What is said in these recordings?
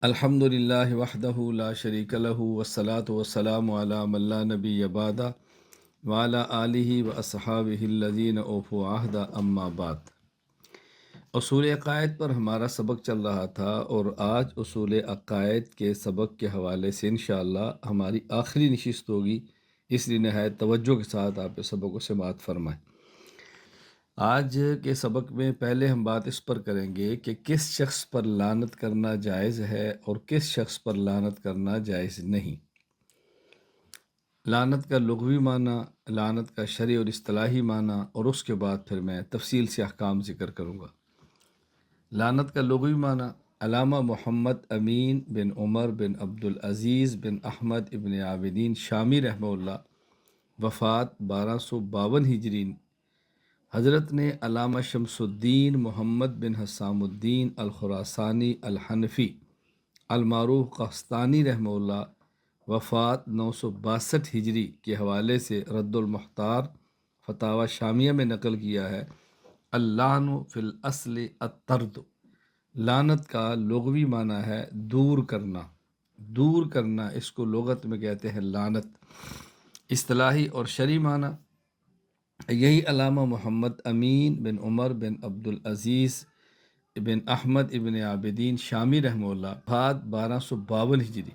الحمد للہ وحدہ لا شریک لہ والصلاة والسلام علی من لا نبی بعدہ وعلی آلہ واصحابہ الذین اوفوا عہد اما بعد۔ اصول عقائد پر ہمارا سبق چل رہا تھا اور آج اصول عقائد کے سبق کے حوالے سے انشاءاللہ ہماری آخری نشست ہوگی، اس لیے نہایت توجہ کے ساتھ آپ اس سبق کو سماعت فرمائیں۔ آج کے سبق میں پہلے ہم بات اس پر کریں گے کہ کس شخص پر لعنت کرنا جائز ہے اور کس شخص پر لعنت کرنا جائز نہیں۔ لعنت کا لغوی معنی، لعنت کا شرعی اور اصطلاحی معنی، اور اس کے بعد پھر میں تفصیل سے احکام ذکر کروں گا۔ لعنت کا لغوی معنی: علامہ محمد امین بن عمر بن عبدالعزیز بن احمد ابن عابدین شامی رحمہ اللہ، وفات 1252 ہجری۔ حضرت نے علامہ شمس الدین محمد بن حسام الدین الخراسانی الحنفی المعروف قسطانی رحمہ اللہ، وفات 962 ہجری کے حوالے سے رد المختار فتاوی شامیہ میں نقل کیا ہے۔ اللعن فی الاصل الطرد، لعنت کا لغوی معنی ہے دور کرنا، دور کرنا، اس کو لغت میں کہتے ہیں لعنت۔ اصطلاحی اور شرعی معنی: یہی علامہ محمد امین بن عمر بن عبدالعزیز بن احمد ابن عابدین شامی رحمہ اللہ، وفات 1252 ہجری۔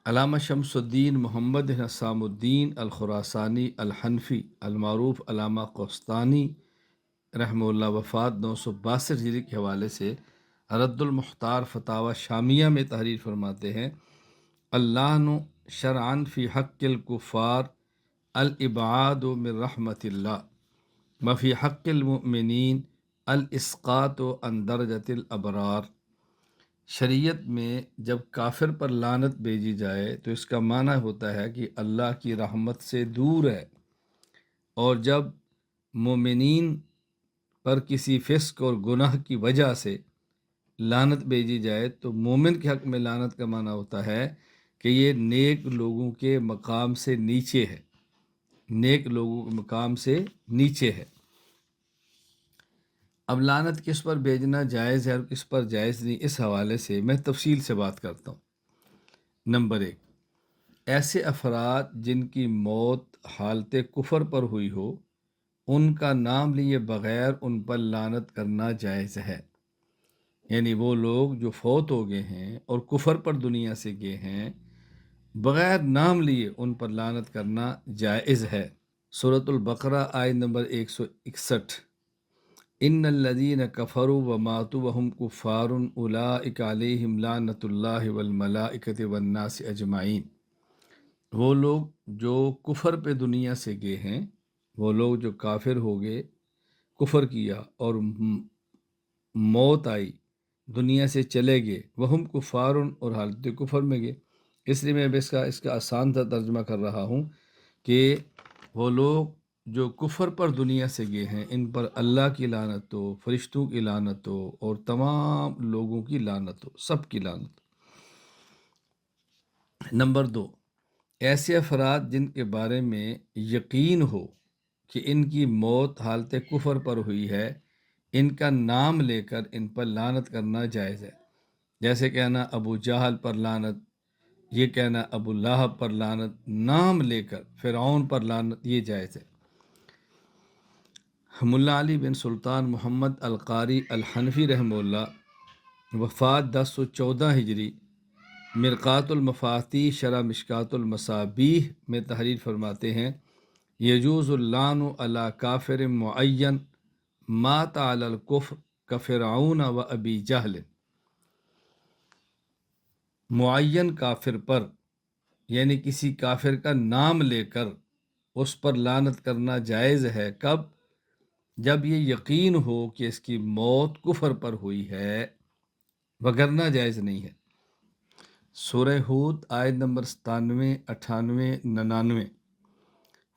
علامہ شمس الدین محمد بن حسام الدین الخراسانی الحنفی المعروف علامہ قسطانی رحمہ اللہ، وفات 962 ہجری کے حوالے سے رد المختار فتاوی شامیہ میں تحریر فرماتے ہیں: اللعن شرعاً فی حق الکفار الابعاد من رحمت اللہ وفی حق المؤمنین الاسقاط عن درجۃ الابرار۔ شریعت میں جب کافر پر لعنت بھیجی جائے تو اس کا معنی ہوتا ہے کہ اللہ کی رحمت سے دور ہے، اور جب مومنین پر کسی فسق اور گناہ کی وجہ سے لعنت بھیجی جائے تو مومن کے حق میں لعنت کا معنی ہوتا ہے کہ یہ نیک لوگوں کے مقام سے نیچے ہے، نیک لوگوں کے مقام سے نیچے ہے۔ اب لعنت کس پر بھیجنا جائز ہے اور کس پر جائز نہیں، اس حوالے سے میں تفصیل سے بات کرتا ہوں۔ نمبر 1، ایسے افراد جن کی موت حالت کفر پر ہوئی ہو، ان کا نام لیے بغیر ان پر لعنت کرنا جائز ہے۔ یعنی وہ لوگ جو فوت ہو گئے ہیں اور کفر پر دنیا سے گئے ہیں، بغیر نام لیے ان پر لعنت کرنا جائز ہے۔ سورۃ البقرہ آیت نمبر 161: ان الذین کفروا وماتوا وهم کفار اولئک علیہم لعنت اللہ والملائکۃ والناس اجمعین۔ وہ لوگ جو کفر پہ دنیا سے گئے ہیں، وہ لوگ جو کافر ہو گئے، کفر کیا اور موت آئی، دنیا سے چلے گئے، وہم کفار، اور حالت کفر میں گئے۔ اس لیے میں اس کا آسان تھا ترجمہ کر رہا ہوں کہ وہ لوگ جو کفر پر دنیا سے گئے ہیں، ان پر اللہ کی لعنت ہو، فرشتوں کی لعنت ہو، اور تمام لوگوں کی لعنت ہو، سب کی لعنت ہو۔ نمبر 2، ایسے افراد جن کے بارے میں یقین ہو کہ ان کی موت حالت کفر پر ہوئی ہے، ان کا نام لے کر ان پر لعنت کرنا جائز ہے۔ جیسے کہنا ابو جہل پر لعنت، یہ کہنا ابو لہب پر لعنت، نام لے کر فرعون پر لعنت، یہ جائز ہے۔ ملا علی بن سلطان محمد القاری الحنفی رحمہ اللہ، وفات 1014 ہجری، مرقات المفاتیح شرح مشکات المصابیح میں تحریر فرماتے ہیں: یجوز اللعن علی کافر معین مات علی الکفر کفرعون و ابی جہل۔ معین کافر پر، یعنی کسی کافر کا نام لے کر اس پر لعنت کرنا جائز ہے۔ کب؟ جب یہ یقین ہو کہ اس کی موت کفر پر ہوئی ہے، وگرنہ جائز نہیں ہے۔ سورہ ہود آیت نمبر 97، 98، 99: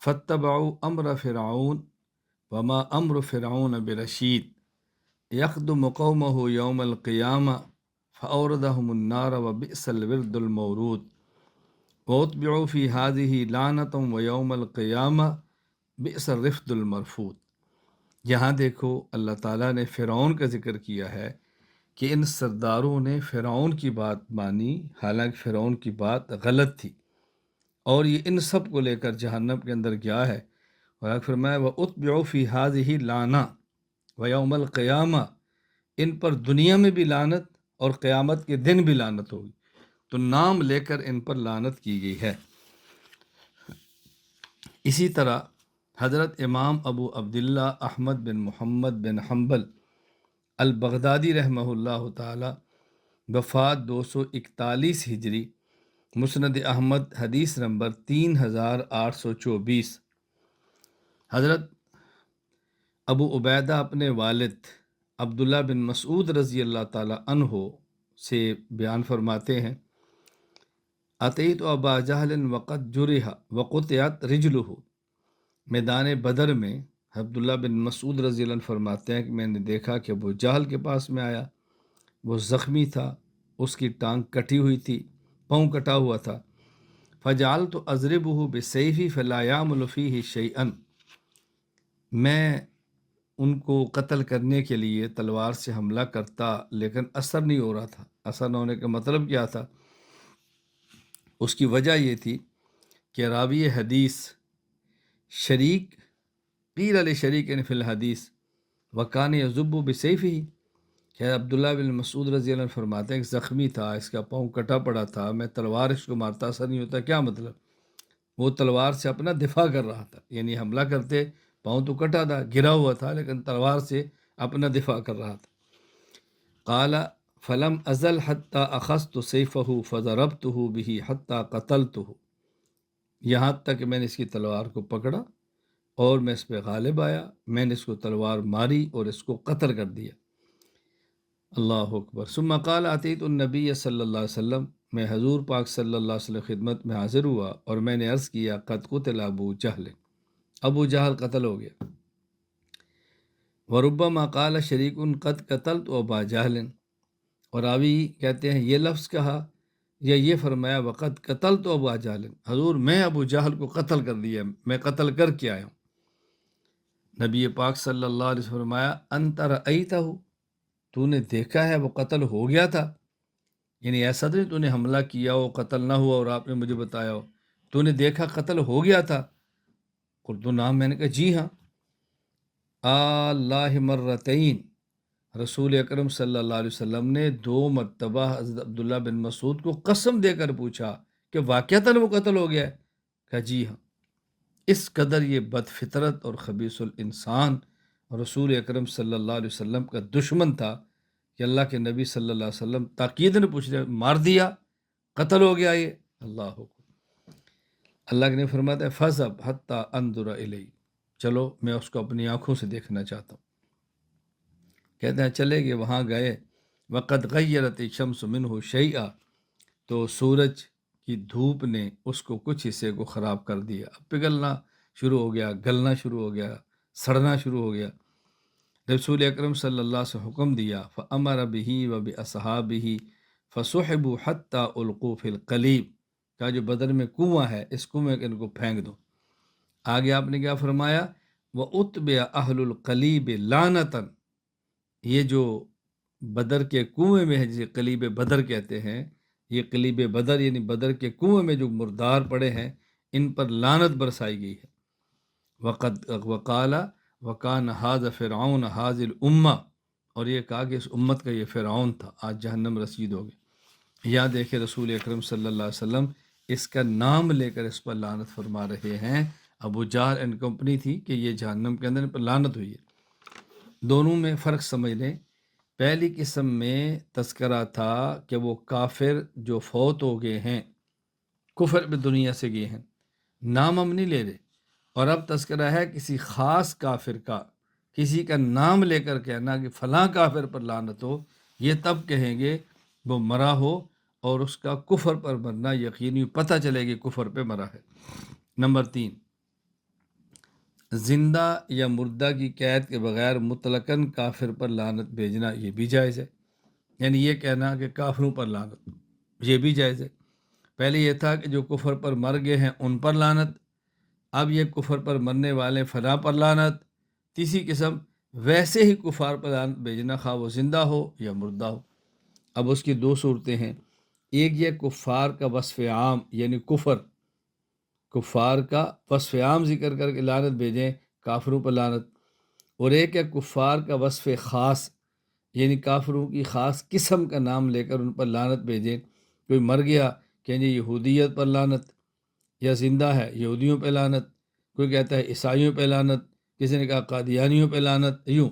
فاتبعوا امر فرعون وما امر فرعون برشید یخدم قومه یوم القیامہ فاوردہم النار وبئس الورد المورود واتبعوا فی ہذہ لعنۃ ویوم القیامہ بئس الرفد المرفود۔ یہاں دیکھو اللہ تعالیٰ نے فرعون کا ذکر کیا ہے کہ ان سرداروں نے فرعون کی بات مانی، حالانکہ فرعون کی بات غلط تھی، اور یہ ان سب کو لے کر جہنم کے اندر گیا ہے۔ اور آگے فرمایا وَأُتْبِعُوا فِي هَٰذِهِ لَعْنَةً وَيَوْمَ الْقِيَامَةِ، ان پر دنیا میں بھی لعنت اور قیامت کے دن بھی لعنت ہوگی۔ تو نام لے کر ان پر لعنت کی گئی ہے۔ اسی طرح حضرت امام ابو عبداللہ احمد بن محمد بن حنبل البغدادی رحمہ اللہ تعالی، وفات 241 ہجری، مسند احمد حدیث نمبر 3824، حضرت ابو عبیدہ اپنے والد عبداللہ بن مسعود رضی اللہ تعالی عنہ سے بیان فرماتے ہیں، اتیت ابا جہل وقد جرح وقطعت رجلہ، میدان بدر میں عبداللہ بن مسعود رضی اللہ عنہ فرماتے ہیں کہ میں نے دیکھا کہ ابو جہل کے پاس میں آیا، وہ زخمی تھا، اس کی ٹانگ کٹی ہوئی تھی، پاؤں کٹا ہوا تھا۔ فجعلت اضربہ بسیفی فلا یعمل فیہ شیئا، میں ان کو قتل کرنے کے لیے تلوار سے حملہ کرتا لیکن اثر نہیں ہو رہا تھا۔ اثر نہ ہونے کا مطلب کیا تھا؟ اس کی وجہ یہ تھی کہ راوی حدیث شریک قیل لشریک فی الحدیث وکان یضب بسیفہ، کہ عبداللہ بن مسعود رضی اللہ عنہ فرماتے ہیں کہ زخمی تھا، اس کا پاؤں کٹا پڑا تھا، میں تلوار اس کو مارتا اثر نہیں ہوتا۔ کیا مطلب؟ وہ تلوار سے اپنا دفاع کر رہا تھا، یعنی حملہ کرتے پاؤں تو کٹا تھا، گرا ہوا تھا، لیکن تلوار سے اپنا دفاع کر رہا تھا۔ قال فلم ازل حتی اخذت سیفہ فضربتہ بہ حتی قتلتہ، یہاں تک کہ میں نے اس کی تلوار کو پکڑا اور میں اس پہ غالب آیا، میں نے اس کو تلوار ماری اور اس کو قتل کر دیا۔ اللہ اکبر۔ ثم قال اتیت النبی صلی اللہ علیہ وسلم، میں حضور پاک صلی اللہ علیہ وسلم خدمت میں حاضر ہوا اور میں نے عرض کیا قد قتل ابو جہل، ابو جہل قتل ہو گیا۔ وربما قال شریک قد قتلت ابا جہل، اور راوی کہتے ہیں یہ لفظ کہا یا یہ فرمایا وقد قتلت ابا جہل، حضور میں ابو جہل کو قتل کر دیا، میں قتل کر کے آیا ہوں۔ نبی پاک صلی اللہ علیہ وسلم فرمایا انت رأیتہ، تو نے دیکھا ہے وہ قتل ہو گیا تھا؟ یعنی ایسا نہیں تو نے حملہ کیا ہو قتل نہ ہوا اور آپ نے مجھے بتایا ہو، تو نے دیکھا قتل ہو گیا تھا؟ قلت نعم، میں نے کہا جی ہاں۔ اللہ مرتین، رسول اکرم صلی اللہ علیہ وسلم نے 2 مرتبہ حضرت عبداللہ بن مسعود کو قسم دے کر پوچھا کہ واقعتاً وہ قتل ہو گیا ہے؟ کہا جی ہاں۔ اس قدر یہ بد فطرت اور خبیث الانسان رسول اکرم صلی اللہ علیہ وسلم کا دشمن تھا کہ اللہ کے نبی صلی اللہ علیہ وسلم تاکید نے پوچھ لیا، مار دیا، قتل ہو گیا یہ؟ اللہ کو اللہ نے فرماتا ہے فَذْهَبْ حَتَّى أَنظُرَ إِلَيْهِ، چلو میں اس کو اپنی آنکھوں سے دیکھنا چاہتا ہوں۔ کہتے ہیں چلے گئے، وہاں گئے، وَقَدْ غَيَّرَتِ الشَّمْسُ مِنْهُ شَيْئًا، تو سورج کی دھوپ نے اس کو کچھ حصے کو خراب کر دیا، اب پگھلنا شروع ہو گیا، گلنا شروع ہو گیا، سڑنا شروع ہو گیا۔ رسول اکرم صلی اللہ سے حکم دیا فَأَمَرَ بِهِ وَبِأَصْحَابِهِ فَصُحِبُوا حَتَّى أُلْقُوا فِي الْقَلِيبِ، کہا جو بدر میں کنواں ہے اس کنویں کے ان کو پھینک دو۔ آگے آپ نے کیا فرمایا وَأُتْبِعَ أَهْلُ الْقَلِيبِ لَعْنَةً، یہ جو بدر کے کنویں میں ہے جسے قلیب بدر کہتے ہیں، یہ قلیب بدر یعنی بدر کے کنویں میں جو مردار پڑے ہیں ان پر لعنت برسائی گئی ہے۔ وقال وکان ھذا فرعون ھذی الامہ، اور یہ کہا کہ اس امت کا یہ فرعون تھا، آج جہنم رسید ہو گئے۔ یہاں دیکھیں رسول اکرم صلی اللہ علیہ وسلم اس کا نام لے کر اس پر لعنت فرما رہے ہیں۔ ابو جہل اینڈ کمپنی تھی کہ یہ جہنم کے اندر ان پر لعنت ہوئی ہے۔ دونوں میں فرق سمجھ لیں، پہلی قسم میں تذکرہ تھا کہ وہ کافر جو فوت ہو گئے ہیں، کفر میں دنیا سے گئے ہیں، نام ہم نہیں لے رہے، اور اب تذکرہ ہے کسی خاص کافر کا، کسی کا نام لے کر کہنا کہ فلاں کافر پر لعنت ہو، یہ تب کہیں گے وہ مرا ہو اور اس کا کفر پر مرنا یقینی پتہ چلے گی کفر پہ مرا ہے۔ نمبر 3، زندہ یا مردہ کی قید کے بغیر مطلقاً کافر پر لعنت بھیجنا یہ بھی جائز ہے، یعنی یہ کہنا کہ کافروں پر لعنت یہ بھی جائز ہے۔ پہلے یہ تھا کہ جو کفر پر مر گئے ہیں ان پر لعنت، اب یہ کفر پر مرنے والے فلاں پر لعنت۔ تیسری قسم ویسے ہی کفار پر لعنت بھیجنا، خواہ وہ زندہ ہو یا مردہ ہو۔ اب اس کی دو صورتیں ہیں، ایک یہ کفار کا وصف عام یعنی کفار کا وصف عام ذکر کر کے لعنت بھیجیں، کافروں پر لعنت، اور ایک ہے کفار کا وصف خاص یعنی کافروں کی خاص قسم کا نام لے کر ان پر لعنت بھیجیں۔ کوئی مر گیا کہیں جی یہودیت پر لعنت، یا زندہ ہے یہودیوں پہ لعنت، کوئی کہتا ہے عیسائیوں پہ لعنت، کسی نے کہا قادیانیوں پہ لعنت، یوں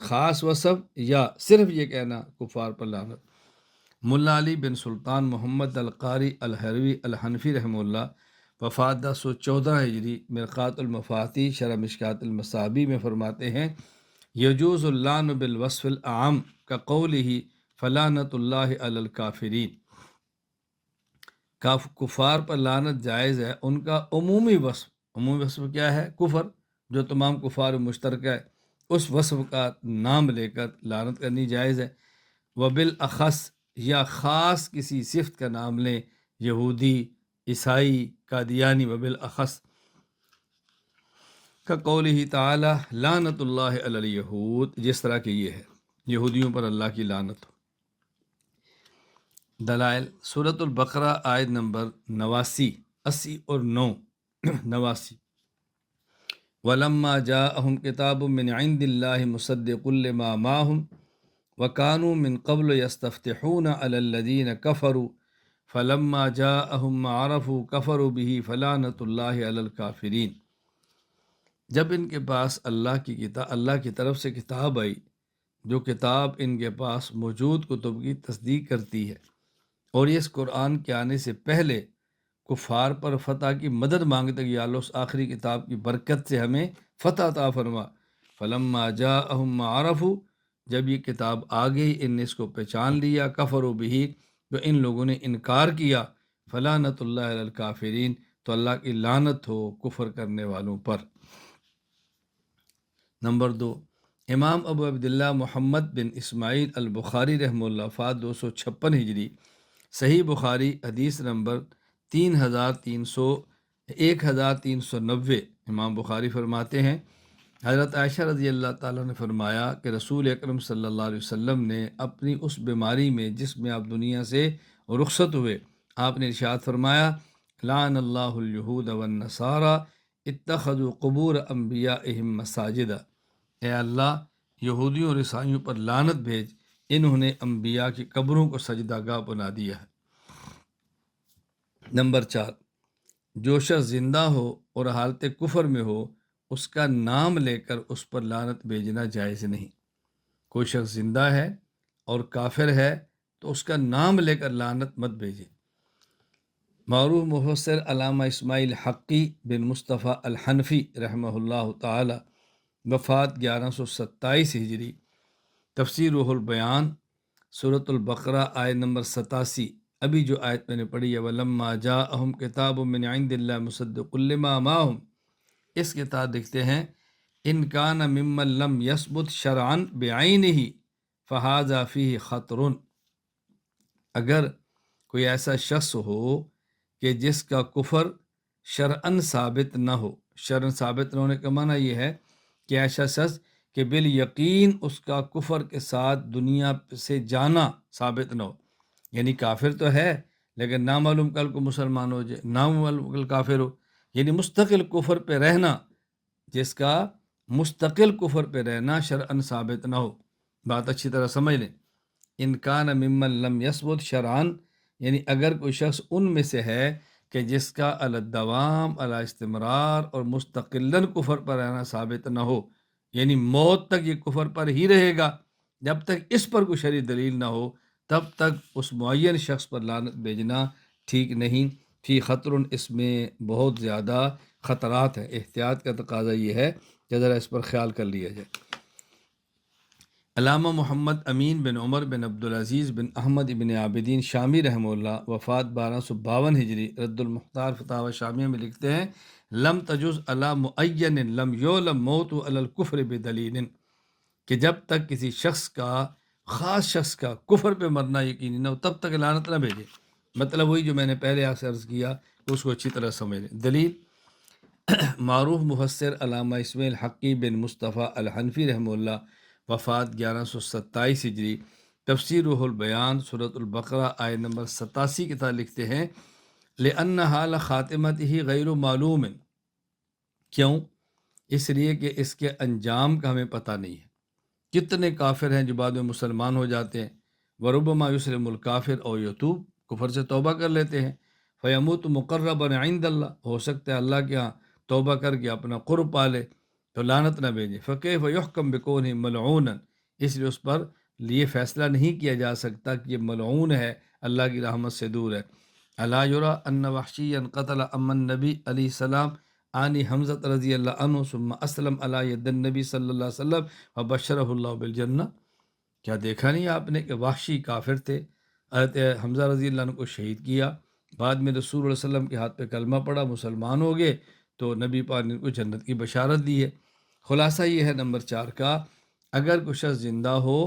خاص وصف یا صرف یہ کہنا کفار پر لعنت۔ ملا علی بن سلطان محمد القاری الحروی الحنفی رحمہ اللہ وفات 1014 ہجری مرقات المفاتی شرح مشکات المصابی میں فرماتے ہیں، یجوز اللعن بالوصف العام کا قولہ فلعنت اللہ علی الکافرین، کفار پر لعنت جائز ہے ان کا عمومی وصف کیا ہے؟ کفر، جو تمام کفار مشترکہ ہے، اس وصف کا نام لے کر لعنت کرنی جائز ہے۔ وبالاخص یا خاص کسی صفت کا نام لیں، یہودی، عیسائی، قادیانی، وبالاخص کا قولہ تعالی لعنت اللہ علی الیہود، جس طرح کہ یہ ہے یہودیوں پر اللہ کی لعنت ہو۔ دلائل، سورۃ البقرہ آیت نمبر 89، 80 اور 89۔ وَلَمَّا جَاءَهُمْ كِتَابٌ مِّنْ عِندِ اللَّهِ مُصَدِّقٌ لِّمَا مَعَهُمْ وَكَانُوا مِن قَبْلُ يَسْتَفْتِحُونَ عَلَى الَّذِينَ كَفَرُوا فَلَمَّا جَاءَهُم مَّا عَرَفُوا كَفَرُوا بِهِ فَلَعْنَةُ اللَّهِ عَلَى الْكَافِرِينَ۔ جب ان کے پاس اللہ کی طرف سے کتاب آئی، جو کتاب ان کے پاس موجود کتب کی تصدیق کرتی ہے، اور یہ اس قرآن کے آنے سے پہلے کفار پر فتح کی مدد مانگتے کہ یا اللہ اس آخری کتاب کی برکت سے ہمیں فتح عطا فرما، فلما جاءہم ما عرفوا، جب یہ کتاب آ گئی ان نے اس کو پہچان لیا، کفروا بہ، جو ان لوگوں نے انکار کیا، فلعنت اللہ علی الکافرین، تو اللہ کی لعنت ہو کفر کرنے والوں پر۔ نمبر 2، امام ابو عبداللہ محمد بن اسماعیل البخاری رحمہ اللہ وفات 256 ہجری، صحیح بخاری حدیث نمبر 1390، امام بخاری فرماتے ہیں حضرت عائشہ رضی اللہ تعالیٰ نے فرمایا کہ رسول اکرم صلی اللہ علیہ وسلم نے اپنی اس بیماری میں جس میں آپ دنیا سے رخصت ہوئے، آپ نے ارشاد فرمایا، لعن اللہ الیہود والنصارى اتخذوا قبور انبیائہم مساجد، اے اللہ یہودیوں اور عیسائیوں پر لعنت بھیج، انہوں نے انبیاء کی قبروں کو سجدہ گاہ بنا دیا ہے۔ نمبر 4، جو شخص زندہ ہو اور حالت کفر میں ہو، اس کا نام لے کر اس پر لعنت بھیجنا جائز نہیں۔ کوئی شخص زندہ ہے اور کافر ہے تو اس کا نام لے کر لعنت مت بھیجے۔ معروف مفسر علامہ اسماعیل حقی بن مصطفیٰ الحنفی رحمہ اللہ تعالی وفات 1127 ہجری، تفسیر روح البیان سورۃ البقرہ آیت نمبر 87، ابھی جو آیت میں نے پڑھی ہے، وَلَمَّا جَاءَهُمْ كِتَابٌ مِّنْ عِندِ اللَّهِ مُصَدِّقٌ لِّمَا مَعَهُمْ، اس کے تحت دیکھتے ہیں ان کان ممن لم یثبت شرعا بعینہ فہذا فیہ خطر، اگر کوئی ایسا شخص ہو کہ جس کا کفر شرعاً ثابت نہ ہو، شرعاً ثابت نہ ہونے کا معنی یہ ہے کہ ایسا شخص کہ بالیقین اس کا کفر کے ساتھ دنیا سے جانا ثابت نہ ہو، یعنی کافر تو ہے لیکن نامعلوم کل کو مسلمان ہو جائے، نامعلوم کل کافر ہو، یعنی مستقل کفر پہ رہنا، جس کا مستقل کفر پہ رہنا شرعاً ثابت نہ ہو۔ بات اچھی طرح سمجھ لیں، ان کان ممن لم یثبت شرعاً، یعنی اگر کوئی شخص ان میں سے ہے کہ جس کا علی الدوام علی استمرار اور مستقلاً کفر پر رہنا ثابت نہ ہو، یعنی موت تک یہ کفر پر ہی رہے گا، جب تک اس پر کوئی شرعی دلیل نہ ہو تب تک اس معین شخص پر لعنت بھیجنا ٹھیک نہیں۔ فی خطر، اس میں بہت زیادہ خطرات ہیں، احتیاط کا تقاضا یہ ہے کہ ذرا اس پر خیال کر لیا جائے۔ علامہ محمد امین بن عمر بن عبدالعزیز بن احمد بن عابدین شامی رحمہ اللہ وفات 1252 ہجری، رد المختار فتاوی شامیہ میں لکھتے ہیں، لم تجز علی معین لم یعلم موت علی الکفر بدلیل، کہ جب تک کسی شخص کا، خاص شخص کا کفر پہ مرنا یقینی نہ ہو تب تک لعنت نہ بھیجے۔ مطلب وہی جو میں نے پہلے آپ سے عرض کیا، اس کو اچھی طرح سمجھ لیں۔ دلیل، معروف مفسر علامہ اسماعیل حقی بن مصطفیٰ الحنفی رحمہ اللہ وفات 1127 ہجری، تفسیر روح البیان سورۃ البقرہ آیہ نمبر 87 کے تحت لکھتے ہیں لأن حال خاتمت ہی غیر معلوم، کیوں؟ اس لیے کہ اس کے انجام کا ہمیں پتہ نہیں ہے۔ کتنے کافر ہیں جو بعد میں مسلمان ہو جاتے ہیں، وربما یسلم الکافر او یتوب، کفر سے توبہ کر لیتے ہیں، فیموت مقربا عند اللہ، ہو سکتا ہے اللہ کے ہاں توبہ کر کے اپنا قرب پالے تو لعنت نہ بھیجے، فکیف یحکم بکونہ ملعونا، اس لیے اس پر یہ فیصلہ نہیں کیا جا سکتا کہ یہ ملعون ہے، اللہ کی رحمت سے دور ہے۔ الا یری ان وحشیا قتل ام النبی علیہ السلام عنی حمزہ رضی اللہ عنہ ثم اسلم علی ید النبی صلی اللہ علیہ وسلم وبشرہ اللہ بالجنہ، کیا دیکھا نہیں آپ نے کہ وحشی کافر تھے، حضرت حمزہ رضی اللہ عنہ کو شہید کیا، بعد میں رسول اللہ علیہ وسلم کے ہاتھ پہ کلمہ پڑا، مسلمان ہو گئے، تو نبی پاک نے ان کو جنت کی بشارت دی ہے۔ خلاصہ یہ ہے نمبر 4 کا، اگر کوئی شخص زندہ ہو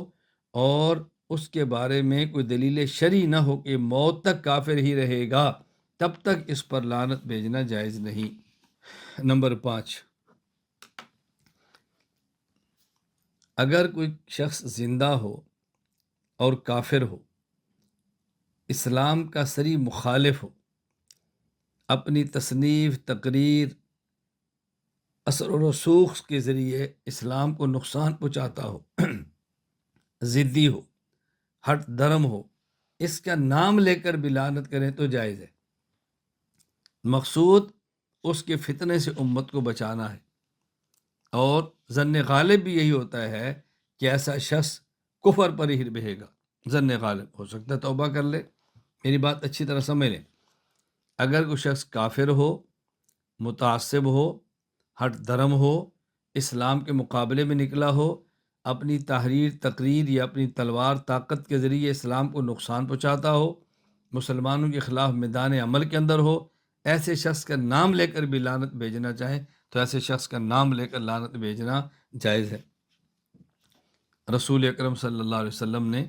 اور اس کے بارے میں کوئی دلیل شرعی نہ ہو کہ موت تک کافر ہی رہے گا، تب تک اس پر لعنت بھیجنا جائز نہیں۔ نمبر 5، اگر کوئی شخص زندہ ہو اور کافر ہو، اسلام کا صریح مخالف ہو، اپنی تصنیف، تقریر، اثر و رسوخ کے ذریعے اسلام کو نقصان پہنچاتا ہو، ضدی ہو، ہٹ دھرم ہو، اس کا نام لے کر بھی لعنت کریں تو جائز ہے۔ مقصود اس کے فتنے سے امت کو بچانا ہے، اور ظن غالب بھی یہی ہوتا ہے کہ ایسا شخص کفر پر ہی رہے گا۔ ظن غالب ہو سکتا ہے توبہ کر لے، میری بات اچھی طرح سمجھ لیں۔ اگر کوئی شخص کافر ہو، متعصب ہو، ہٹ دھرم ہو، اسلام کے مقابلے میں نکلا ہو، اپنی تحریر، تقریر یا اپنی تلوار طاقت کے ذریعے اسلام کو نقصان پہنچاتا ہو، مسلمانوں کے خلاف میدان عمل کے اندر ہو، ایسے شخص کا نام لے کر بھی لعنت بھیجنا چاہیں تو ایسے شخص کا نام لے کر لعنت بھیجنا جائز ہے۔ رسول اکرم صلی اللہ علیہ وسلم نے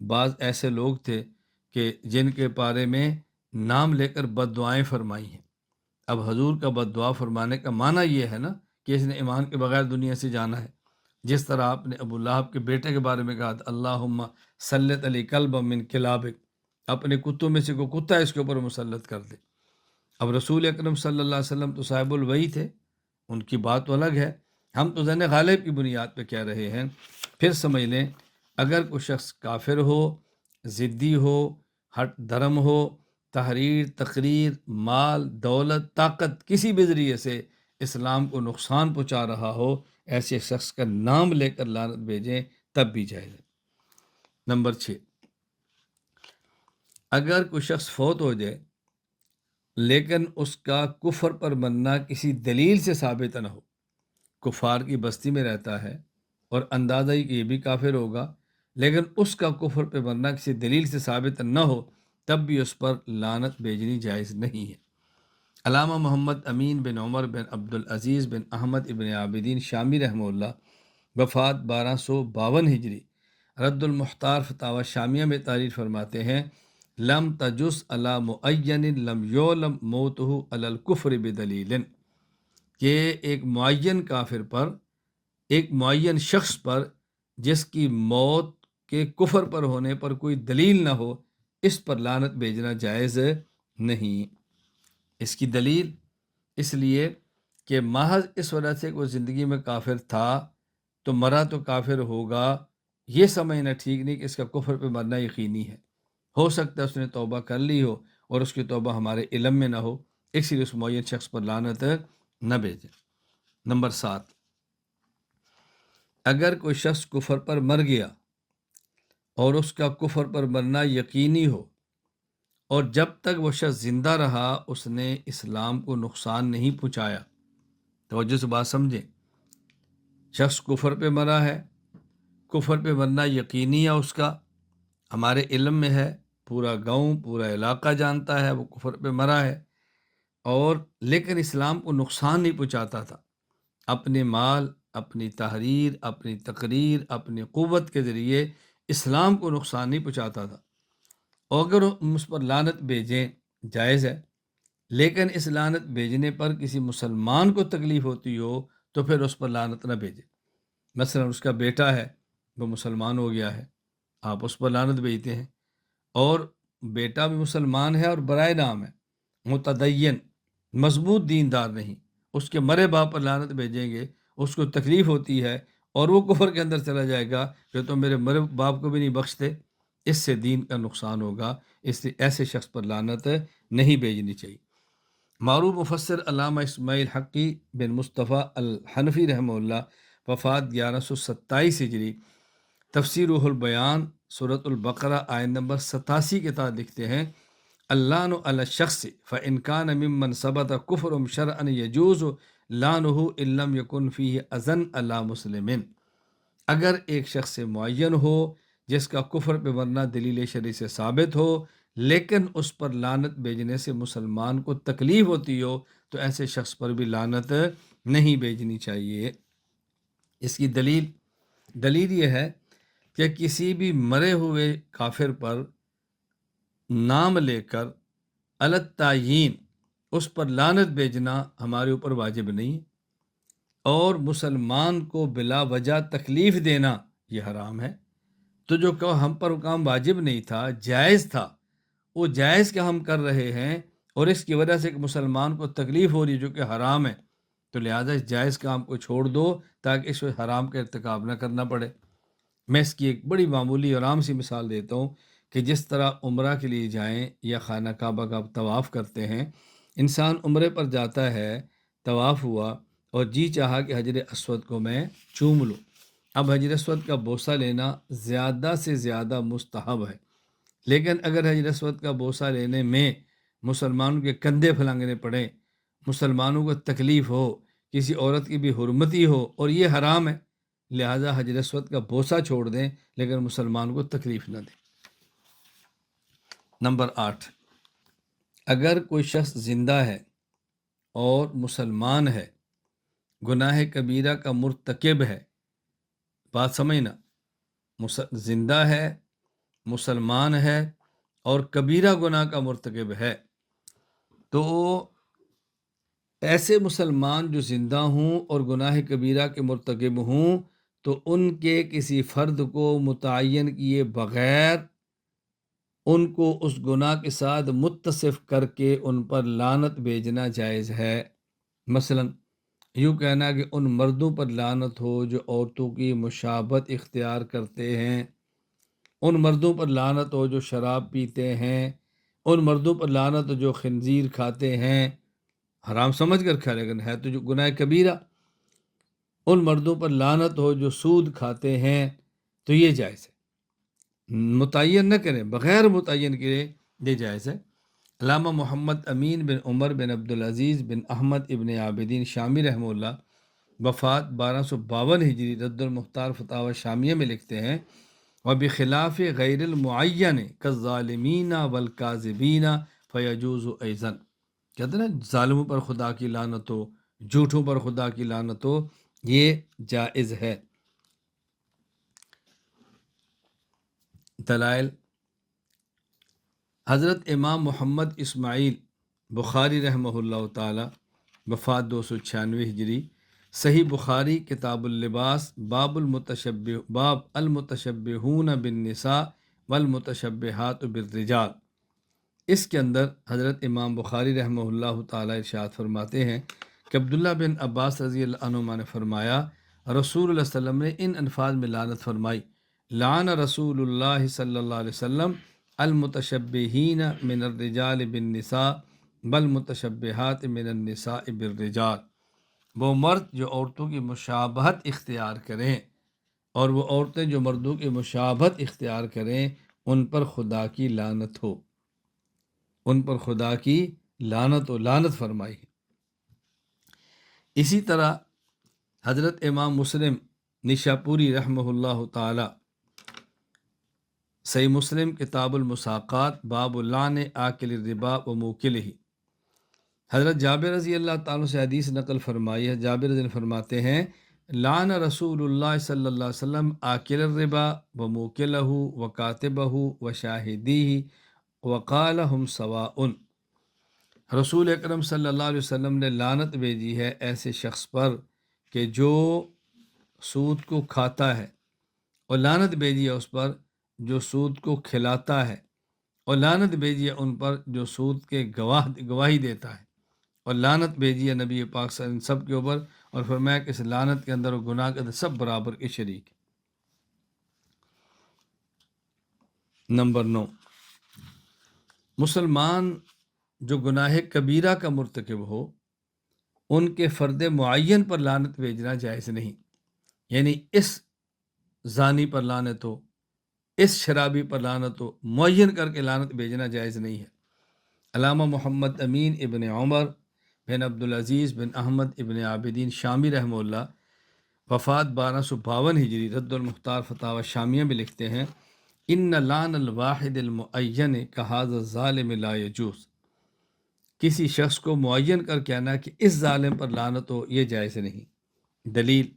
بعض ایسے لوگ تھے کہ جن کے بارے میں نام لے کر بد دعائیں فرمائی ہیں۔ اب حضور کا بد دعا فرمانے کا معنی یہ ہے نا کہ اس نے ایمان کے بغیر دنیا سے جانا ہے، جس طرح آپ نے ابو لہب کے بیٹے کے بارے میں کہا تھا اللہم سلط علی کلب من کلابک، اپنے کتوں میں سے کوئی کتا اس کے اوپر مسلط کر دے۔ اب رسول اکرم صلی اللہ علیہ وسلم تو صاحب الوحی تھے، ان کی بات تو الگ ہے، ہم تو ذہن غالب کی بنیاد پہ کہہ رہے ہیں۔ پھر سمجھ لیں، اگر کوئی شخص کافر ہو، ضدی ہو، ہٹ دھرم ہو، تحریر، تقریر، مال، دولت، طاقت، کسی بھی ذریعے سے اسلام کو نقصان پہنچا رہا ہو، ایسے شخص کا نام لے کر لعنت بھیجیں تب بھی جائز ہے۔ نمبر 6، اگر کوئی شخص فوت ہو جائے لیکن اس کا کفر پر مرنا کسی دلیل سے ثابت نہ ہو، کفار کی بستی میں رہتا ہے اور اندازہ ہی کہ یہ بھی کافر ہوگا، لیکن اس کا کفر پہ مرنا کسی دلیل سے ثابت نہ ہو، تب بھی اس پر لعنت بھیجنی جائز نہیں ہے۔ علامہ محمد امین بن عمر بن عبدالعزیز بن احمد ابن عابدین شامی رحمہ اللہ، وفات 1252 ہجری، رد المختار فتاوی شامیہ میں تحریر فرماتے ہیں لم تجس علی معین لم یعلم موتہ علی الکفر بدلیل، کہ ایک معین کافر پر، ایک معین شخص پر جس کی موت کے کفر پر ہونے پر کوئی دلیل نہ ہو، اس پر لعنت بھیجنا جائز نہیں۔ اس کی دلیل اس لیے کہ محض اس وجہ سے کوئی زندگی میں کافر تھا تو مرا تو کافر ہوگا، یہ سمجھنا ٹھیک نہیں کہ اس کا کفر پہ مرنا یقینی ہے۔ ہو سکتا ہے اس نے توبہ کر لی ہو اور اس کی توبہ ہمارے علم میں نہ ہو، اس لیے اس معین شخص پر لعنت نہ بھیجے۔ نمبر 7، اگر کوئی شخص کفر پر مر گیا اور اس کا کفر پر مرنا یقینی ہو اور جب تک وہ شخص زندہ رہا اس نے اسلام کو نقصان نہیں پہنچایا، توجہ سے بات سمجھیں، شخص کفر پہ مرا ہے، کفر پہ مرنا یقینی ہے، اس کا ہمارے علم میں ہے، پورا گاؤں، پورا علاقہ جانتا ہے وہ کفر پہ مرا ہے، اور لیکن اسلام کو نقصان نہیں پہنچاتا تھا، اپنے مال، اپنی تحریر، اپنی تقریر، اپنی قوت کے ذریعے اسلام کو نقصان نہیں پہنچاتا تھا، اور اگر ہم اس پر لعنت بھیجیں جائز ہے، لیکن اس لعنت بھیجنے پر کسی مسلمان کو تکلیف ہوتی ہو تو پھر اس پر لعنت نہ بھیجے۔ مثلا اس کا بیٹا ہے، وہ مسلمان ہو گیا ہے، آپ اس پر لعنت بھیجتے ہیں، اور بیٹا بھی مسلمان ہے اور برائے نام ہے، متدین، مضبوط دیندار نہیں، اس کے مرے باپ پر لعنت بھیجیں گے، اس کو تکلیف ہوتی ہے اور وہ کفر کے اندر چلا جائے گا کہ تم میرے مرے باپ کو بھی نہیں بخشتے، اس سے دین کا نقصان ہوگا، اس لیے ایسے شخص پر لعنت نہیں بھیجنی چاہیے۔ معروف مفسر علامہ اسماعیل حقی بن مصطفیٰ الحنفی رحمہ اللہ، وفات 1127 ہجری، تفسیر روح البیان سورۃ البقرہ آیت نمبر 87 کے تحت لکھتے ہیں: اللعن علی الشخص فإن كان ممن ثبت كفر شرعا يجوز لعنه ان لم يكن فيه اذى علی مسلم، اگر ایک شخص معین ہو جس کا کفر پہ ورنہ دلیل شرعی سے ثابت ہو، لیکن اس پر لعنت بھیجنے سے مسلمان کو تکلیف ہوتی ہو، تو ایسے شخص پر بھی لعنت نہیں بھیجنی چاہیے۔ اس کی دلیل یہ ہے کہ کسی بھی مرے ہوئے کافر پر نام لے کر التعیین اس پر لعنت بھیجنا ہمارے اوپر واجب نہیں، اور مسلمان کو بلا وجہ تکلیف دینا یہ حرام ہے۔ تو جو کہ ہم پر کام واجب نہیں تھا، جائز تھا، وہ جائز کا ہم کر رہے ہیں، اور اس کی وجہ سے ایک مسلمان کو تکلیف ہو رہی ہے جو کہ حرام ہے، تو لہٰذا اس جائز کام کو چھوڑ دو تاکہ اس کو حرام کا ارتکاب نہ کرنا پڑے۔ میں اس کی ایک بڑی معمولی اور عام سی مثال دیتا ہوں کہ جس طرح عمرہ کے لیے جائیں یا خانہ کعبہ کا طواف کرتے ہیں، انسان عمرے پر جاتا ہے، طواف ہوا اور جی چاہا کہ حجر اسود کو میں چوم لوں۔ اب حجر اسود کا بوسہ لینا زیادہ سے زیادہ مستحب ہے، لیکن اگر حجر اسود کا بوسہ لینے میں مسلمانوں کے کندھے پھلانگنے پڑیں، مسلمانوں کو تکلیف ہو، کسی عورت کی بھی حرمتی ہو اور یہ حرام ہے، لہذا حجر اسود کا بوسہ چھوڑ دیں لیکن مسلمان کو تکلیف نہ دیں۔ نمبر 8، اگر کوئی شخص زندہ ہے اور مسلمان ہے، گناہ کبیرہ کا مرتکب ہے، بات سمجھنا، زندہ ہے، مسلمان ہے اور کبیرہ گناہ کا مرتکب ہے، تو ایسے مسلمان جو زندہ ہوں اور گناہ کبیرہ کے مرتکب ہوں تو ان کے کسی فرد کو متعین کیے بغیر ان کو اس گناہ کے ساتھ متصف کر کے ان پر لعنت بھیجنا جائز ہے۔ مثلا یوں کہنا کہ ان مردوں پر لعنت ہو جو عورتوں کی مشابہت اختیار کرتے ہیں، ان مردوں پر لعنت ہو جو شراب پیتے ہیں، ان مردوں پر لعنت ہو جو خنزیر کھاتے ہیں، حرام سمجھ کر کھا، لیکن ہے تو جو گناہ کبیرہ، ان مردوں پر لعنت ہو جو سود کھاتے ہیں، تو یہ جائز ہے۔ متعین نہ کریں، بغیر متعین کرے یہ جائز ہے۔ علامہ محمد امین بن عمر بن عبدالعزیز بن احمد ابن عابدین شامی رحمہ اللہ، وفات 1252 ہجری، رد المختار فتاوی شامیہ میں لکھتے ہیں: وَبِخِلَافِ غَيْرِ الْمُعَيَّنِ كَالظَّالِمِينَ وَالْكَاذِبِينَ فَيَجُوزُ أَيْضًا، کہتے ہیں نا ظالموں پر خدا کی لعنت ہو، جھوٹوں پر خدا کی لعنت ہو، یہ جائز ہے۔ دلائل: حضرت امام محمد اسماعیل بخاری رحمہ اللہ تعالی، وفات 296 ہجری، صحیح بخاری کتاب اللباس، باب المتشبہون بالنساء والمتشبہات بالرجال، اس کے اندر حضرت امام بخاری رحمہ اللہ تعالی ارشاد فرماتے ہیں کہ عبداللہ بن عباس رضی اللہ عنہما نے فرمایا، رسول اللہ صلی اللہ علیہ وسلم نے ان الفاظ میں لعنت فرمائی: لعن رسول اللہ صلی اللہ علیہ وسلم المتشبہین من الرجال بالنساء والمتشبہات من النساء بالرجال، وہ مرد جو عورتوں کی مشابہت اختیار کریں اور وہ عورتیں جو مردوں کی مشابہت اختیار کریں، ان پر خدا کی لعنت ہو، ان پر خدا کی لعنت فرمائی ہے۔ اسی طرح حضرت امام مسلم نشاپوری رحمہ اللہ تعالی، صحیح مسلم کتاب المساقات، باب لعن آکل الربا و موکلہ، حضرت جابر رضی اللہ تعالیٰ سے حدیث نقل فرمائی ہے، جابر رضی اللہ فرماتے ہیں: لعن رسول اللہ صلی اللہ علیہ وسلم آکل الربا و موکلہ و کاتبہ و شاہدیہ وقال ہم سواء، رسول اکرم صلی اللہ علیہ وسلم نے لعنت بھیجی ہے ایسے شخص پر کہ جو سود کو کھاتا ہے، اور لعنت بھیجی ہے اس پر جو سود کو کھلاتا ہے، اور لعنت بھیجیے ان پر جو سود کے گواہی دیتا ہے، اور لعنت بھیجیے نبی پاک صلی اللہ علیہ وسلم سب کے اوپر، اور فرمایا کہ اس لعنت کے اندر اور گناہ کے اندر سب برابر کے شریک ہیں۔ نمبر 9، مسلمان جو گناہ کبیرہ کا مرتکب ہو ان کے فرد معین پر لعنت بھیجنا جائز نہیں، یعنی اس زانی پر لعنت ہو، اس شرابی پر لعنت ہو، معین کر کے لعنت بھیجنا جائز نہیں ہے۔ علامہ محمد امین ابن عمر بن عبدالعزیز بن احمد ابن عابدین شامی رحمہ اللہ، وفات 1252 ہجری، رد المختار فتاوی شامیہ میں لکھتے ہیں، ان لعن الواحد المعین کہذا الظالم لا یجوز، کسی شخص کو معین کر کہنا کہ اس ظالم پر لعنت ہو، یہ جائز نہیں۔ دلیل،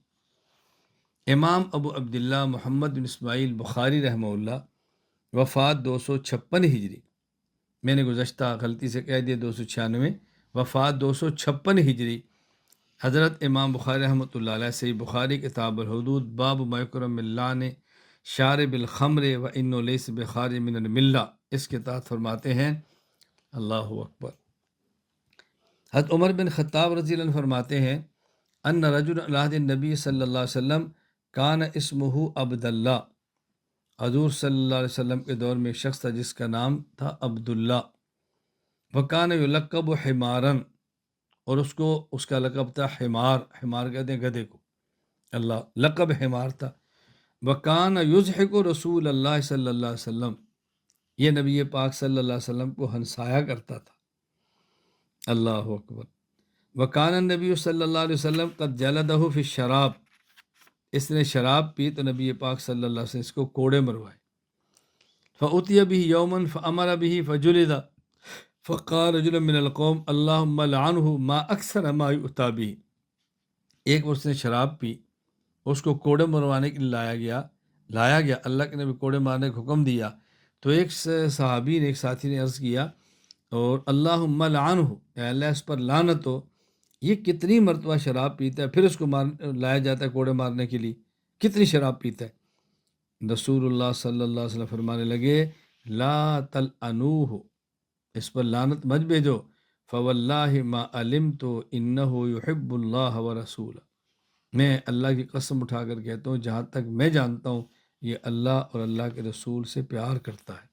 امام ابو عبداللہ محمد بن اسماعیل بخاری رحمہ اللہ، وفات 256 ہجری، میں نے گزشتہ غلطی سے کہہ دیا 296، وفات 256 ہجری، حضرت امام بخاری رحمۃ اللہ علیہ صحیح بخاری کتاب الحدود باب ما یکرم من لعن شارب الخمر و انہ لیس بخارج من الملہ، اس کے تحت فرماتے ہیں، اللہ اکبر، حضرت عمر بن خطاب رضی اللہ عنہ فرماتے ہیں، ان رجل علی عہد النبی صلی اللہ علیہ وسلم کان اسمہ عبداللہ، حضور صلی اللہ علیہ وسلم کے دور میں ایک شخص تھا جس کا نام تھا عبداللہ، وکان یلقب حمارن، اور اس کا لقب تھا حمار، حمار کہتے ہیں گدھے کو، اللہ، لقب حمار تھا، وکان یضحک رسول اللہ صلی اللہ علیہ وسلم، یہ نبی پاک صلی اللہ علیہ وسلم کو ہنسایا کرتا تھا، اللہ اکبر، وکان النبی صلی اللہ علیہ وسلم قد جلدہ فی الشراب، اس نے شراب پی تو نبی پاک صلی اللہ علیہ وسلم اس کو کوڑے مروائے، فأتی بہ یوما فامر بہ فجلد، فقال رجل من القوم اللہم لعنہ ما اکثر ما یؤتی بہ، ایک اس نے شراب پی، اس کو کوڑے مروانے کے لیے لایا گیا، اللہ کے نبی کوڑے مارنے کا حکم دیا، تو ایک صحابی نے، ایک ساتھی نے عرض کیا، اور اللہم لعنہ، اے اللہ اس پر لعنت ہو، یہ کتنی مرتبہ شراب پیتا ہے، پھر اس کو لایا جاتا ہے کوڑے مارنے کے لیے، کتنی شراب پیتا ہے؟ رسول اللہ صلی اللہ علیہ وسلم فرمانے لگے، لا تلعنوہ، اس پر لعنت مت بھیجو، فواللہ ما علمت انہ یحب اللہ ورسولہ، میں اللہ کی قسم اٹھا کر کہتا ہوں، جہاں تک میں جانتا ہوں یہ اللہ اور اللہ کے رسول سے پیار کرتا ہے،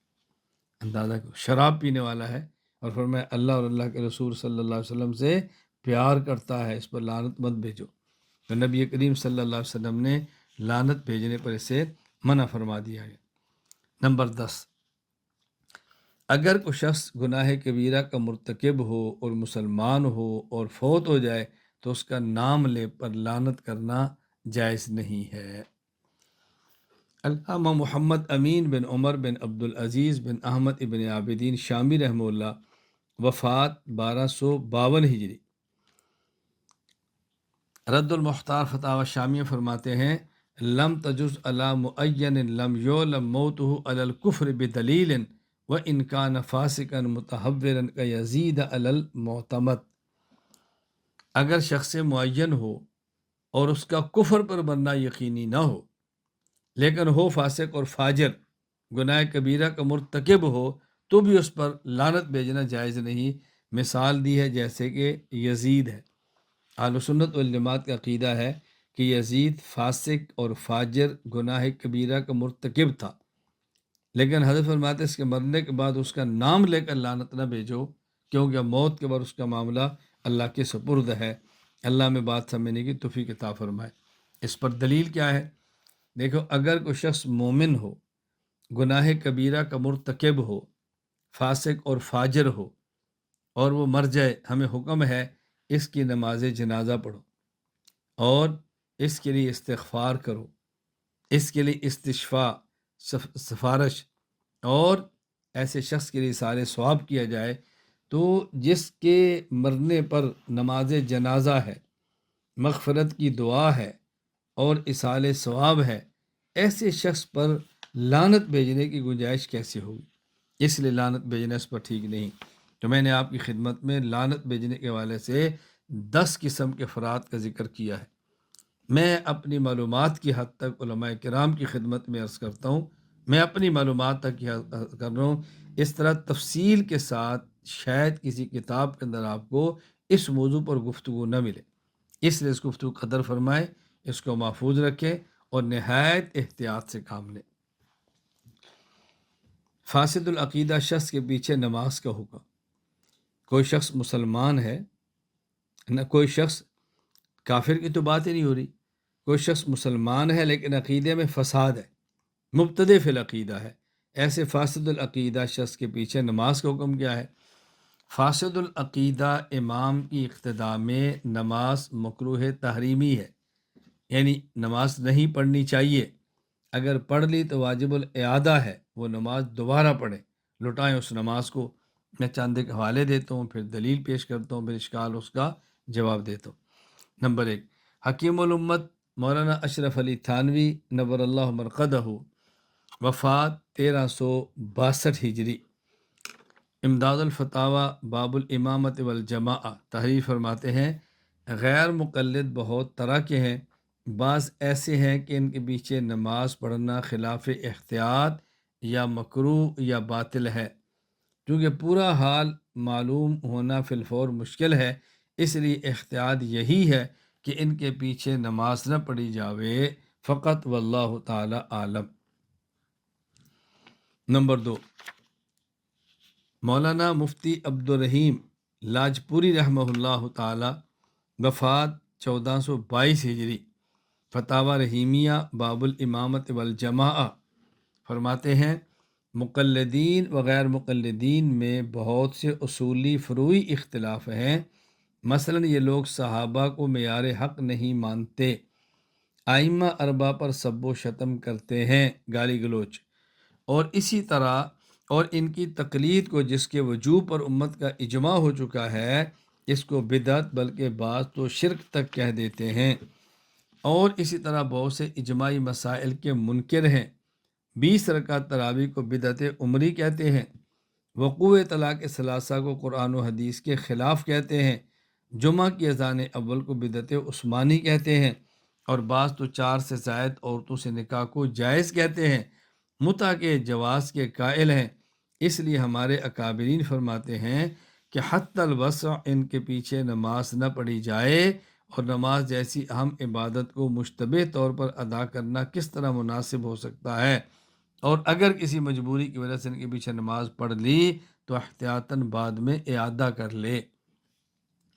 اندازہ کرو، شراب پینے والا ہے اور فرمایا اللہ اور اللہ کے رسول صلی اللہ علیہ وسلم سے پیار کرتا ہے، اس پر لعنت مت بھیجو، تو نبی کریم صلی اللہ علیہ وسلم نے لعنت بھیجنے پر اسے منع فرما دیا ہے۔ نمبر 10، اگر کوئی شخص گناہ کبیرہ کا مرتکب ہو اور مسلمان ہو اور فوت ہو جائے تو اس کا نام لے پر لعنت کرنا جائز نہیں ہے۔ علامہ محمد امین بن عمر بن عبدالعزیز بن احمد ابن عابدین شامی رحمہ اللہ، وفات 1252 ہجری، رد المختار فتاوی شامیہ فرماتے ہیں، لم تجز علی معین لم یعلم موتہ علی الکفر بدلیل وان کان فاسقا متحورا کیزید علی المعتمد، اگر شخص معین ہو اور اس کا کفر پر مرنا یقینی نہ ہو لیکن ہو فاسق اور فاجر، گناہ کبیرہ کا مرتکب ہو، تو بھی اس پر لعنت بھیجنا جائز نہیں۔ مثال دی ہے جیسے کہ یزید ہے، اہل سنت والجماعت کا عقیدہ ہے کہ یزید فاسق اور فاجر گناہ کبیرہ کا مرتکب تھا، لیکن حضرت فرماتے ہیں اس کے مرنے کے بعد اس کا نام لے کر لعنت نہ بھیجو، کیونکہ موت کے بعد اس کا معاملہ اللہ کے سپرد ہے، اللہ میں بات سمجھنے کی توفیق عطا فرمائے۔ اس پر دلیل کیا ہے؟ دیکھو، اگر کوئی شخص مومن ہو، گناہ کبیرہ کا مرتکب ہو، فاسق اور فاجر ہو، اور وہ مر جائے، ہمیں حکم ہے اس کی نماز جنازہ پڑھو اور اس کے لیے استغفار کرو، اس کے لیے استشفاء، سفارش، اور ایسے شخص کے لیے سارے ثواب کیا جائے، تو جس کے مرنے پر نماز جنازہ ہے، مغفرت کی دعا ہے اور اصال ثواب ہے، ایسے شخص پر لعنت بھیجنے کی گنجائش کیسے ہوگی؟ اس لیے لعنت بھیجنا اس پر ٹھیک نہیں۔ تو میں نے آپ کی خدمت میں لعنت بھیجنے کے حوالے سے 10 قسم کے افراد کا ذکر کیا ہے۔ میں اپنی معلومات کی حد تک علماء کرام کی خدمت میں عرض کرتا ہوں، میں اپنی معلومات تک کر رہا ہوں، اس طرح تفصیل کے ساتھ شاید کسی کتاب کے اندر آپ کو اس موضوع پر گفتگو نہ ملے، اس لیے اس گفتگو قدر فرمائے، اس کو محفوظ رکھیں اور نہایت احتیاط سے کام لیں۔ فاسد العقیدہ شخص کے پیچھے نماز کا حکم۔ کوئی شخص مسلمان ہے، نہ کوئی شخص کافر کی تو بات ہی نہیں ہو رہی، کوئی شخص مسلمان ہے لیکن عقیدے میں فساد ہے، مبتدع فی العقیدہ ہے، ایسے فاسد العقیدہ شخص کے پیچھے نماز کا حکم کیا ہے؟ فاسد العقیدہ امام کی اقتداء میں نماز مکروہ تحریمی ہے، یعنی نماز نہیں پڑھنی چاہیے، اگر پڑھ لی تو واجب الاعادہ ہے، وہ نماز دوبارہ پڑھیں، لٹائیں اس نماز کو۔ میں چند ایک حوالے دیتا ہوں، پھر دلیل پیش کرتا ہوں، پھر اشکال اس کا جواب دیتا ہوں۔ نمبر 1، حکیم الامت مولانا اشرف علی تھانوی نور اللہ مرقدہ، وفات 1362 ہجری۔ امداد الفتاوی باب الامامت والجماعہ تحریر فرماتے ہیں، غیر مقلد بہت طرح کے ہیں، بعض ایسے ہیں کہ ان کے پیچھے نماز پڑھنا خلاف احتیاط یا مکروہ یا باطل ہے، کیونکہ پورا حال معلوم ہونا فی الفور مشکل ہے، اس لیے احتیاط یہی ہے کہ ان کے پیچھے نماز نہ پڑھی جاوے فقط، واللہ تعالی عالم۔ نمبر 2، مولانا مفتی عبدالرحیم لاجپوری رحمہ اللہ تعالی، وفات 1422 ہجری۔ فتاوی رحیمیہ باب الامامت والجماعہ فرماتے ہیں، مقلدین و غیر مقلدین میں بہت سے اصولی فروعی اختلاف ہیں، مثلا یہ لوگ صحابہ کو معیار حق نہیں مانتے، ائمہ اربعہ پر سب و شتم کرتے ہیں، گالی گلوچ، اور اسی طرح اور ان کی تقلید کو جس کے وجوب پر امت کا اجماع ہو چکا ہے، اس کو بدعت بلکہ بعض تو شرک تک کہہ دیتے ہیں، اور اسی طرح بہت سے اجماعی مسائل کے منکر ہیں۔ 20 رکعت تراویح کو بدعت عمری کہتے ہیں، وقوع طلاق ثلاثہ کو قرآن و حدیث کے خلاف کہتے ہیں، جمعہ کی اذان اول کو بدعت عثمانی کہتے ہیں، اور بعض تو 4 سے زائد عورتوں سے نکاح کو جائز کہتے ہیں، متع کے جواز کے قائل ہیں۔ اس لیے ہمارے اکابرین فرماتے ہیں کہ حتی الوسع ان کے پیچھے نماز نہ پڑھی جائے، اور نماز جیسی اہم عبادت کو مشتبہ طور پر ادا کرنا کس طرح مناسب ہو سکتا ہے، اور اگر کسی مجبوری کی وجہ سے ان کے پیچھے نماز پڑھ لی تو احتیاطاً بعد میں اعادہ کر لے۔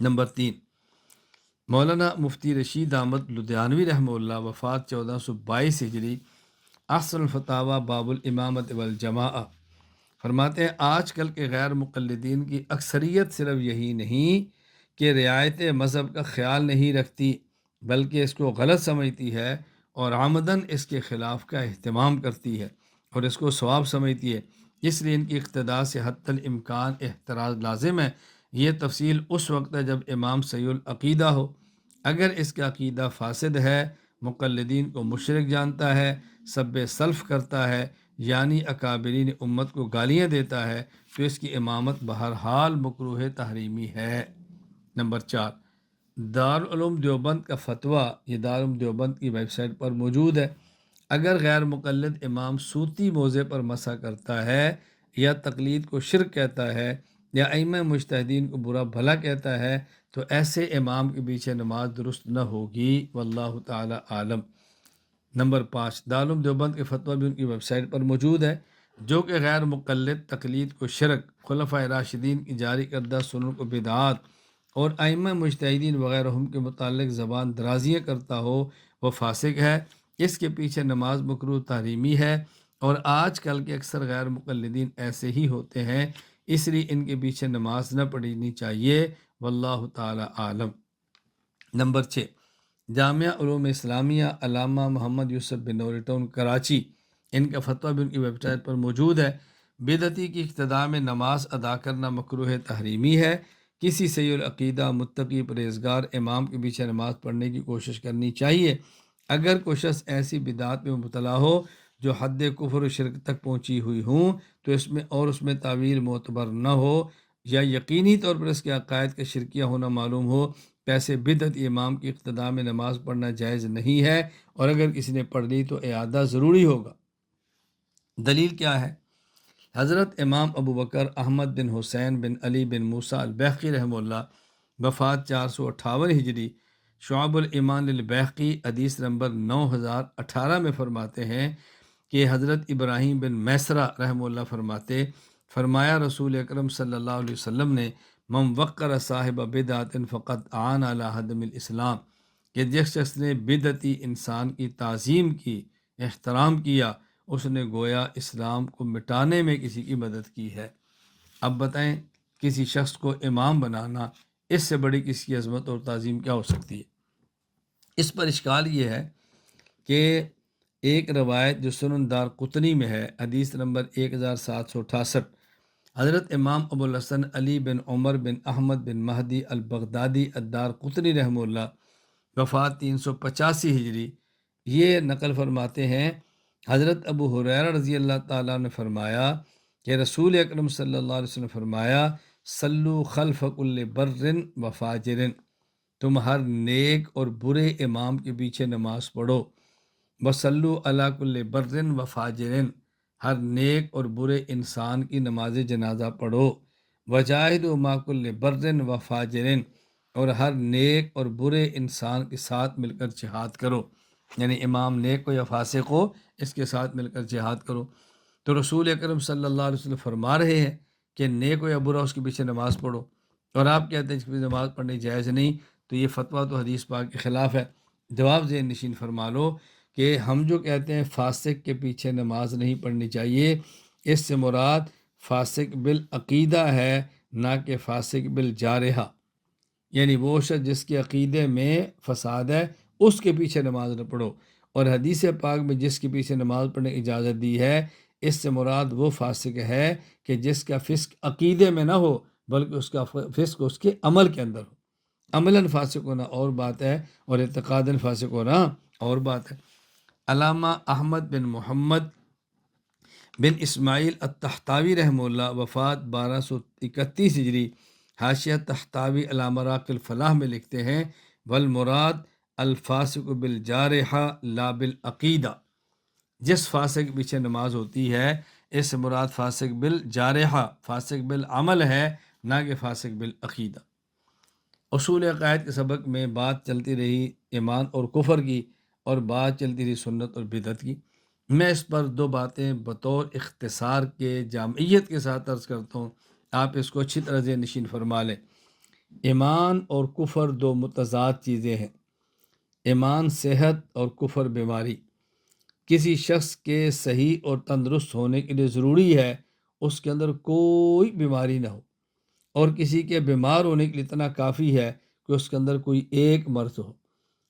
نمبر 3، مولانا مفتی رشید احمد لدھیانوی رحمہ اللہ، وفات 1422 ہجری۔ احسن الفتاوی باب الامامت والجماعہ فرماتے ہیں، آج کل کے غیر مقلدین کی اکثریت صرف یہی نہیں کہ رعایت مذہب کا خیال نہیں رکھتی، بلکہ اس کو غلط سمجھتی ہے اور عمداً اس کے خلاف کا اہتمام کرتی ہے اور اس کو ثواب سمجھتی ہے، اس لیے ان کی اقتداء سے حتی الامکان احتراز لازم ہے۔ یہ تفصیل اس وقت ہے جب امام صحیح العقیدہ ہو، اگر اس کا عقیدہ فاسد ہے، مقلدین کو مشرک جانتا ہے، سب سلف کرتا ہے، یعنی اکابرین امت کو گالیاں دیتا ہے، تو اس کی امامت بہرحال مکروہ تحریمی ہے۔ نمبر 4، دارالعلوم دیوبند کا فتویٰ، یہ دارالعلوم دیوبند کی ویب سائٹ پر موجود ہے، اگر غیر مقلد امام صوتی موضع پر مسح کرتا ہے یا تقلید کو شرک کہتا ہے یا ائمہ مجتہدین کو برا بھلا کہتا ہے تو ایسے امام کے پیچھے نماز درست نہ ہوگی، واللہ تعالی عالم۔ نمبر 5، دارالعلوم دیوبند کے فتویٰ بھی ان کی ویب سائٹ پر موجود ہے، جو کہ غیر مقلد تقلید کو شرک، خلفائے راشدین کی جاری کردہ سنن کو بدعات اور ائمہ مجتہدین وغیرہ کے متعلق زبان درازیاں کرتا ہو، وہ فاسق ہے، اس کے پیچھے نماز مکروہ تحریمی ہے، اور آج کل کے اکثر غیر مقلدین ایسے ہی ہوتے ہیں، اس لیے ان کے پیچھے نماز نہ پڑھنی چاہیے، واللہ تعالی عالم۔ نمبر 6، جامعہ علوم اسلامیہ علامہ محمد یوسف بن نوری ٹاؤن کراچی، ان کا فتویٰ بھی ان کی ویب سائٹ پر موجود ہے، بدعتی کی اقتداء میں نماز ادا کرنا مکروہ تحریمی ہے، کسی صحیح العقیدہ متقی پرہیزگار امام کے پیچھے نماز پڑھنے کی کوشش کرنی چاہیے، اگر کوئی شخص ایسی بدعات میں مبتلا ہو جو حد کفر و شرک تک پہنچی ہوئی ہوں تو اس میں تعویل معتبر نہ ہو یا یقینی طور پر اس کے عقائد کا شرکیہ ہونا معلوم ہو، پیسے بدعت امام کی اقتداء میں نماز پڑھنا جائز نہیں ہے، اور اگر کسی نے پڑھ لی تو اعادہ ضروری ہوگا۔ دلیل کیا ہے؟ حضرت امام ابو بکر احمد بن حسین بن علی بن موسیٰ البیہقی رحمہ اللہ، وفات 458 ہجری، شعب الایمان للبیہقی حدیث نمبر 9018 میں فرماتے ہیں کہ حضرت ابراہیم بن میسرہ رحمہ اللہ فرمایا رسول اکرم صلی اللہ علیہ وسلم نے من وقر صاحب بدعت فقط عان علی ہدم الاسلام، کہ جس شخص نے بدعتی انسان کی تعظیم کی، احترام کیا، اس نے گویا اسلام کو مٹانے میں کسی کی مدد کی ہے۔ اب بتائیں، کسی شخص کو امام بنانا، اس سے بڑی کسی کی عظمت اور تعظیم کیا ہو سکتی ہے؟ اس پر اشکال یہ ہے کہ ایک روایت جو سنن دار قطنی میں ہے، حدیث نمبر 1768، حضرت امام ابو الحسن علی بن عمر بن احمد بن مہدی البغدادی الدار قطنی رحمہ اللہ، وفات 385 ہجری، یہ نقل فرماتے ہیں حضرت ابو ہریرہ رضی اللہ تعالیٰ نے فرمایا کہ رسول اکرم صلی اللہ علیہ وسلم فرمایا صلو خلف کل بر و فاجر، تم ہر نیک اور برے امام کے پیچھے نماز پڑھو، وصلو علی کل بر و فاجر، ہر نیک اور برے انسان کی نماز جنازہ پڑھو، وجاہدوا مع کل بر و فاجر، اور ہر نیک اور برے انسان کے ساتھ مل کر جہاد کرو، یعنی امام نیک ہو یا فاسق ہو، اس کے ساتھ مل کر جہاد کرو۔ تو رسول اکرم صلی اللہ علیہ وسلم فرما رہے ہیں کہ نیک ہو یا برا اس کے پیچھے نماز پڑھو، اور آپ کہتے ہیں اس کے پیچھے نماز پڑھنی جائز نہیں، تو یہ فتویٰ تو حدیث پاک کے خلاف ہے۔ جواب ذہن نشین فرما لو کہ ہم جو کہتے ہیں فاسق کے پیچھے نماز نہیں پڑھنی چاہیے، اس سے مراد فاسق بالعقیدہ ہے، نہ کہ فاسق بالجارحہ، یعنی وہ شخص جس کے عقیدے میں فساد ہے اس کے پیچھے نماز نہ پڑھو۔ اور حدیث پاک میں جس کے پیچھے نماز پڑھنے کی اجازت دی ہے، اس سے مراد وہ فاسق ہے کہ جس کا فسق عقیدے میں نہ ہو بلکہ اس کا فسق اس کے عمل کے اندر ہو۔ عملاً فاسق ہونا اور بات ہے، اور اعتقاداً فاسق ہونا اور بات ہے۔ علامہ احمد بن محمد بن اسماعیل الطحطاوی رحمہ اللہ، وفات 1231 ہجری، حاشیہ طحطاوی علی مراقی الفلاح میں لکھتے ہیں والمراد الفاسق بالجارحہ لا بالعقیدہ، جس فاسق کے پیچھے نماز ہوتی ہے اس سے مراد فاسق بالجارحہ، فاسق بالعمل ہے، نہ کہ فاسق بالعقیدہ۔ اصول عقائد کے سبق میں بات چلتی رہی ایمان اور کفر کی، اور بات چلتی رہی سنت اور بدعت کی۔ میں اس پر دو باتیں بطور اختصار کے جامعیت کے ساتھ عرض کرتا ہوں، آپ اس کو اچھی طرح ذہن نشین فرما لیں۔ ایمان اور کفر دو متضاد چیزیں ہیں۔ ایمان صحت اور کفر بیماری۔ کسی شخص کے صحیح اور تندرست ہونے کے لیے ضروری ہے اس کے اندر کوئی بیماری نہ ہو، اور کسی کے بیمار ہونے کے لیے اتنا کافی ہے کہ اس کے اندر کوئی ایک مرض ہو۔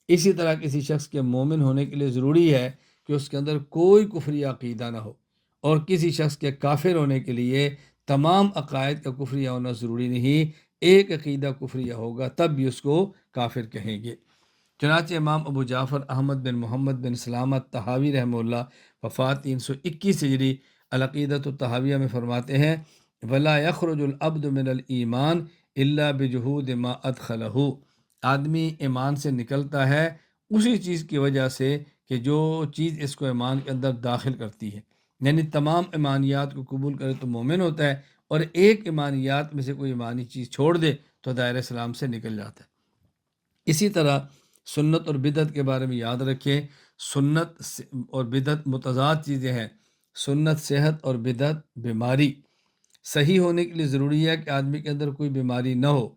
اسی طرح کسی شخص کے مومن ہونے کے لیے ضروری ہے کہ اس کے اندر کوئی کفری عقیدہ نہ ہو، اور کسی شخص کے کافر ہونے کے لیے تمام عقائد کا کفریہ ہونا ضروری نہیں، ایک عقیدہ کفریہ ہوگا تب بھی اس کو کافر کہیں گے۔ چنانچہ امام ابو جعفر احمد بن محمد بن سلامت طحاوی رحمہ اللہ، وفات 321 ہجری، العقیدۃ الطحاویہ میں فرماتے ہیں ولا یخرج العبد من الایمان الا بجحود ما ادخلہ، آدمی ایمان سے نکلتا ہے اسی چیز کی وجہ سے کہ جو چیز اس کو ایمان کے اندر داخل کرتی ہے، یعنی تمام ایمانیات کو قبول کرے تو مومن ہوتا ہے، اور ایک ایمانیات میں سے کوئی ایمانی چیز چھوڑ دے تو دائرہ اسلام سے نکل جاتا ہے۔ اسی طرح سنت اور بدعت کے بارے میں یاد رکھیں، سنت اور بدعت متضاد چیزیں ہیں۔ سنت صحت اور بدعت بیماری۔ صحیح ہونے کے لیے ضروری ہے کہ آدمی کے اندر کوئی بیماری نہ ہو،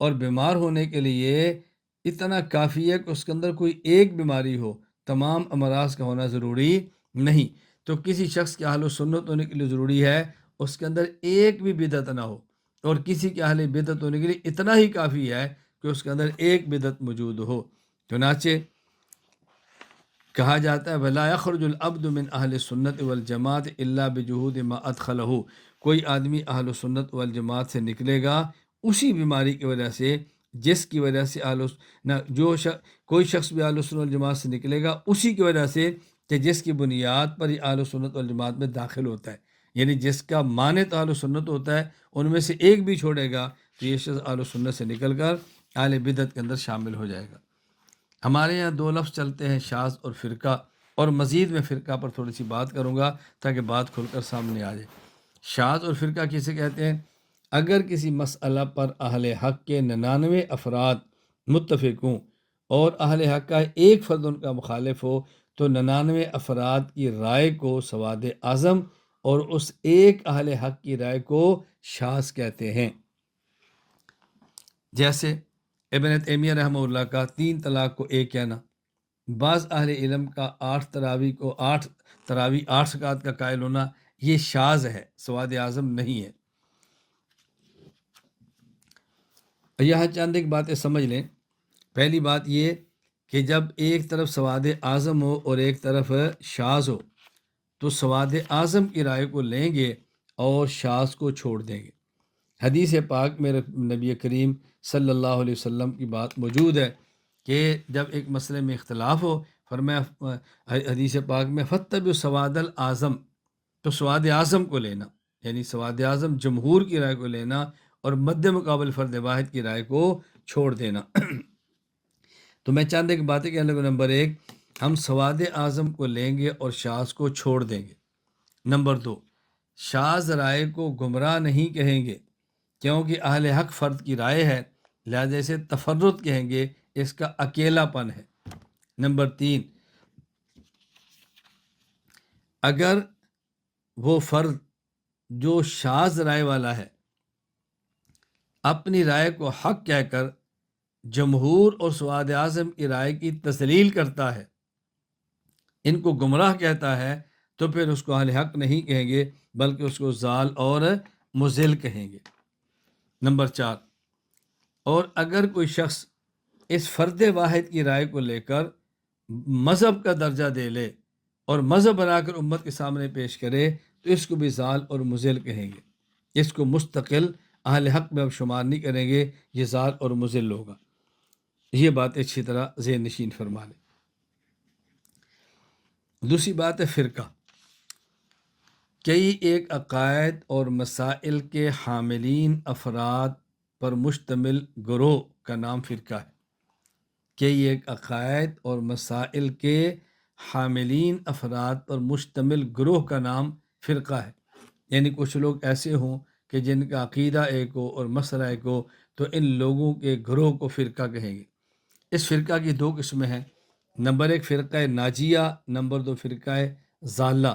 اور بیمار ہونے کے لیے اتنا کافی ہے کہ اس کے اندر کوئی ایک بیماری ہو، تمام امراض کا ہونا ضروری نہیں۔ تو کسی شخص کے اہل و سنت ہونے کے لیے ضروری ہے اس کے اندر ایک بھی بدعت نہ ہو، اور کسی کے اہل بدعت ہونے کے لیے اتنا ہی کافی ہے کہ اس کے اندر ایک بدعت موجود ہو۔ چنانچہ کہا جاتا ہے وَلَا يَخْرُجُ الْعَبْدُ مِنْ أَهْلِ السُّنَّةِ وَالْجَمَاعَةِ إِلَّا بِجُحُودِ مَا أَدْخَلَهُ، کوئی آدمی اہل سنت والجماعت سے نکلے گا اسی بیماری کی وجہ سے جس کی وجہ سے کوئی شخص بھی اہل سنت والجماعت سے نکلے گا اسی کی وجہ سے کہ جس کی بنیاد پر یہ اہل سنت والجماعت میں داخل ہوتا ہے، یعنی جس کا مانع اہل سنت ہوتا ہے ان میں سے ایک بھی چھوڑے گا تو یہ شخص اہل سنت سے نکل کر اہل بدعت کے اندر شامل ہو جائے گا۔ ہمارے یہاں دو لفظ چلتے ہیں، شاذ اور فرقہ۔ اور مزید میں فرقہ پر تھوڑی سی بات کروں گا تاکہ بات کھل کر سامنے آ جائے۔ شاذ اور فرقہ کسے کہتے ہیں؟ اگر کسی مسئلہ پر اہل حق کے 99 افراد متفق ہوں اور اہل حق کا ایک فرد ان کا مخالف ہو تو 99 افراد کی رائے کو سواد اعظم اور اس ایک اہل حق کی رائے کو شاذ کہتے ہیں۔ جیسے ابن تیمیہ رحمہ اللہ کا 3 طلاق کو ایک کہنا، بعض اہل علم کا 8 تراوی 8 رکعات کا قائل ہونا، یہ شاذ ہے، سواد اعظم نہیں ہے۔ یہاں چند ایک باتیں سمجھ لیں۔ پہلی بات یہ کہ جب ایک طرف سواد اعظم ہو اور ایک طرف شاذ ہو تو سواد اعظم کی رائے کو لیں گے اور شاذ کو چھوڑ دیں گے۔ حدیث پاک میں نبی کریم صلی اللہ علیہ وسلم کی بات موجود ہے کہ جب ایک مسئلے میں اختلاف ہو، فرمایا حدیث پاک میں فتبعوا سواد الاعظم، تو سواد اعظم کو لینا، یعنی سواد اعظم جمہور کی رائے کو لینا اور مد مقابل فرد واحد کی رائے کو چھوڑ دینا۔ تو میں چاند ایک باتیں کہنے لگا۔ نمبر 1، ہم سواد اعظم کو لیں گے اور شاذ کو چھوڑ دیں گے۔ نمبر 2، شاذ رائے کو گمراہ نہیں کہیں گے کیونکہ اہل حق فرد کی رائے ہے، لہذا اسے تفرد کہیں گے، اس کا اکیلا پن ہے۔ نمبر 3، اگر وہ فرد جو شاذ رائے والا ہے اپنی رائے کو حق کہہ کر جمہور اور سواد اعظم کی رائے کی تسلیل کرتا ہے، ان کو گمراہ کہتا ہے، تو پھر اس کو اہل حق نہیں کہیں گے بلکہ اس کو ضال اور مضل کہیں گے۔ نمبر 4، اور اگر کوئی شخص اس فرد واحد کی رائے کو لے کر مذہب کا درجہ دے لے اور مذہب بنا کر امت کے سامنے پیش کرے تو اس کو بھی ضال اور مضل کہیں گے، اس کو مستقل اہل حق میں اب شمار نہیں کریں گے، یہ ضال اور مضل ہوگا۔ یہ بات اچھی طرح ذہن نشین فرما لیں۔ دوسری بات ہے فرقہ۔ کئی ایک عقائد اور مسائل کے حاملین افراد پر مشتمل گروہ کا نام فرقہ ہے۔ کئی ایک عقائد اور مسائل کے حاملین افراد پر مشتمل گروہ کا نام فرقہ ہے، یعنی کچھ لوگ ایسے ہوں کہ جن کا عقیدہ ایک ہو اور مسئلہ ایک ہو تو ان لوگوں کے گروہ کو فرقہ کہیں گے۔ اس فرقہ کی 2 قسمیں ہیں۔ نمبر 1 فرقہ ناجیہ، نمبر 2 فرقہ ضالہ۔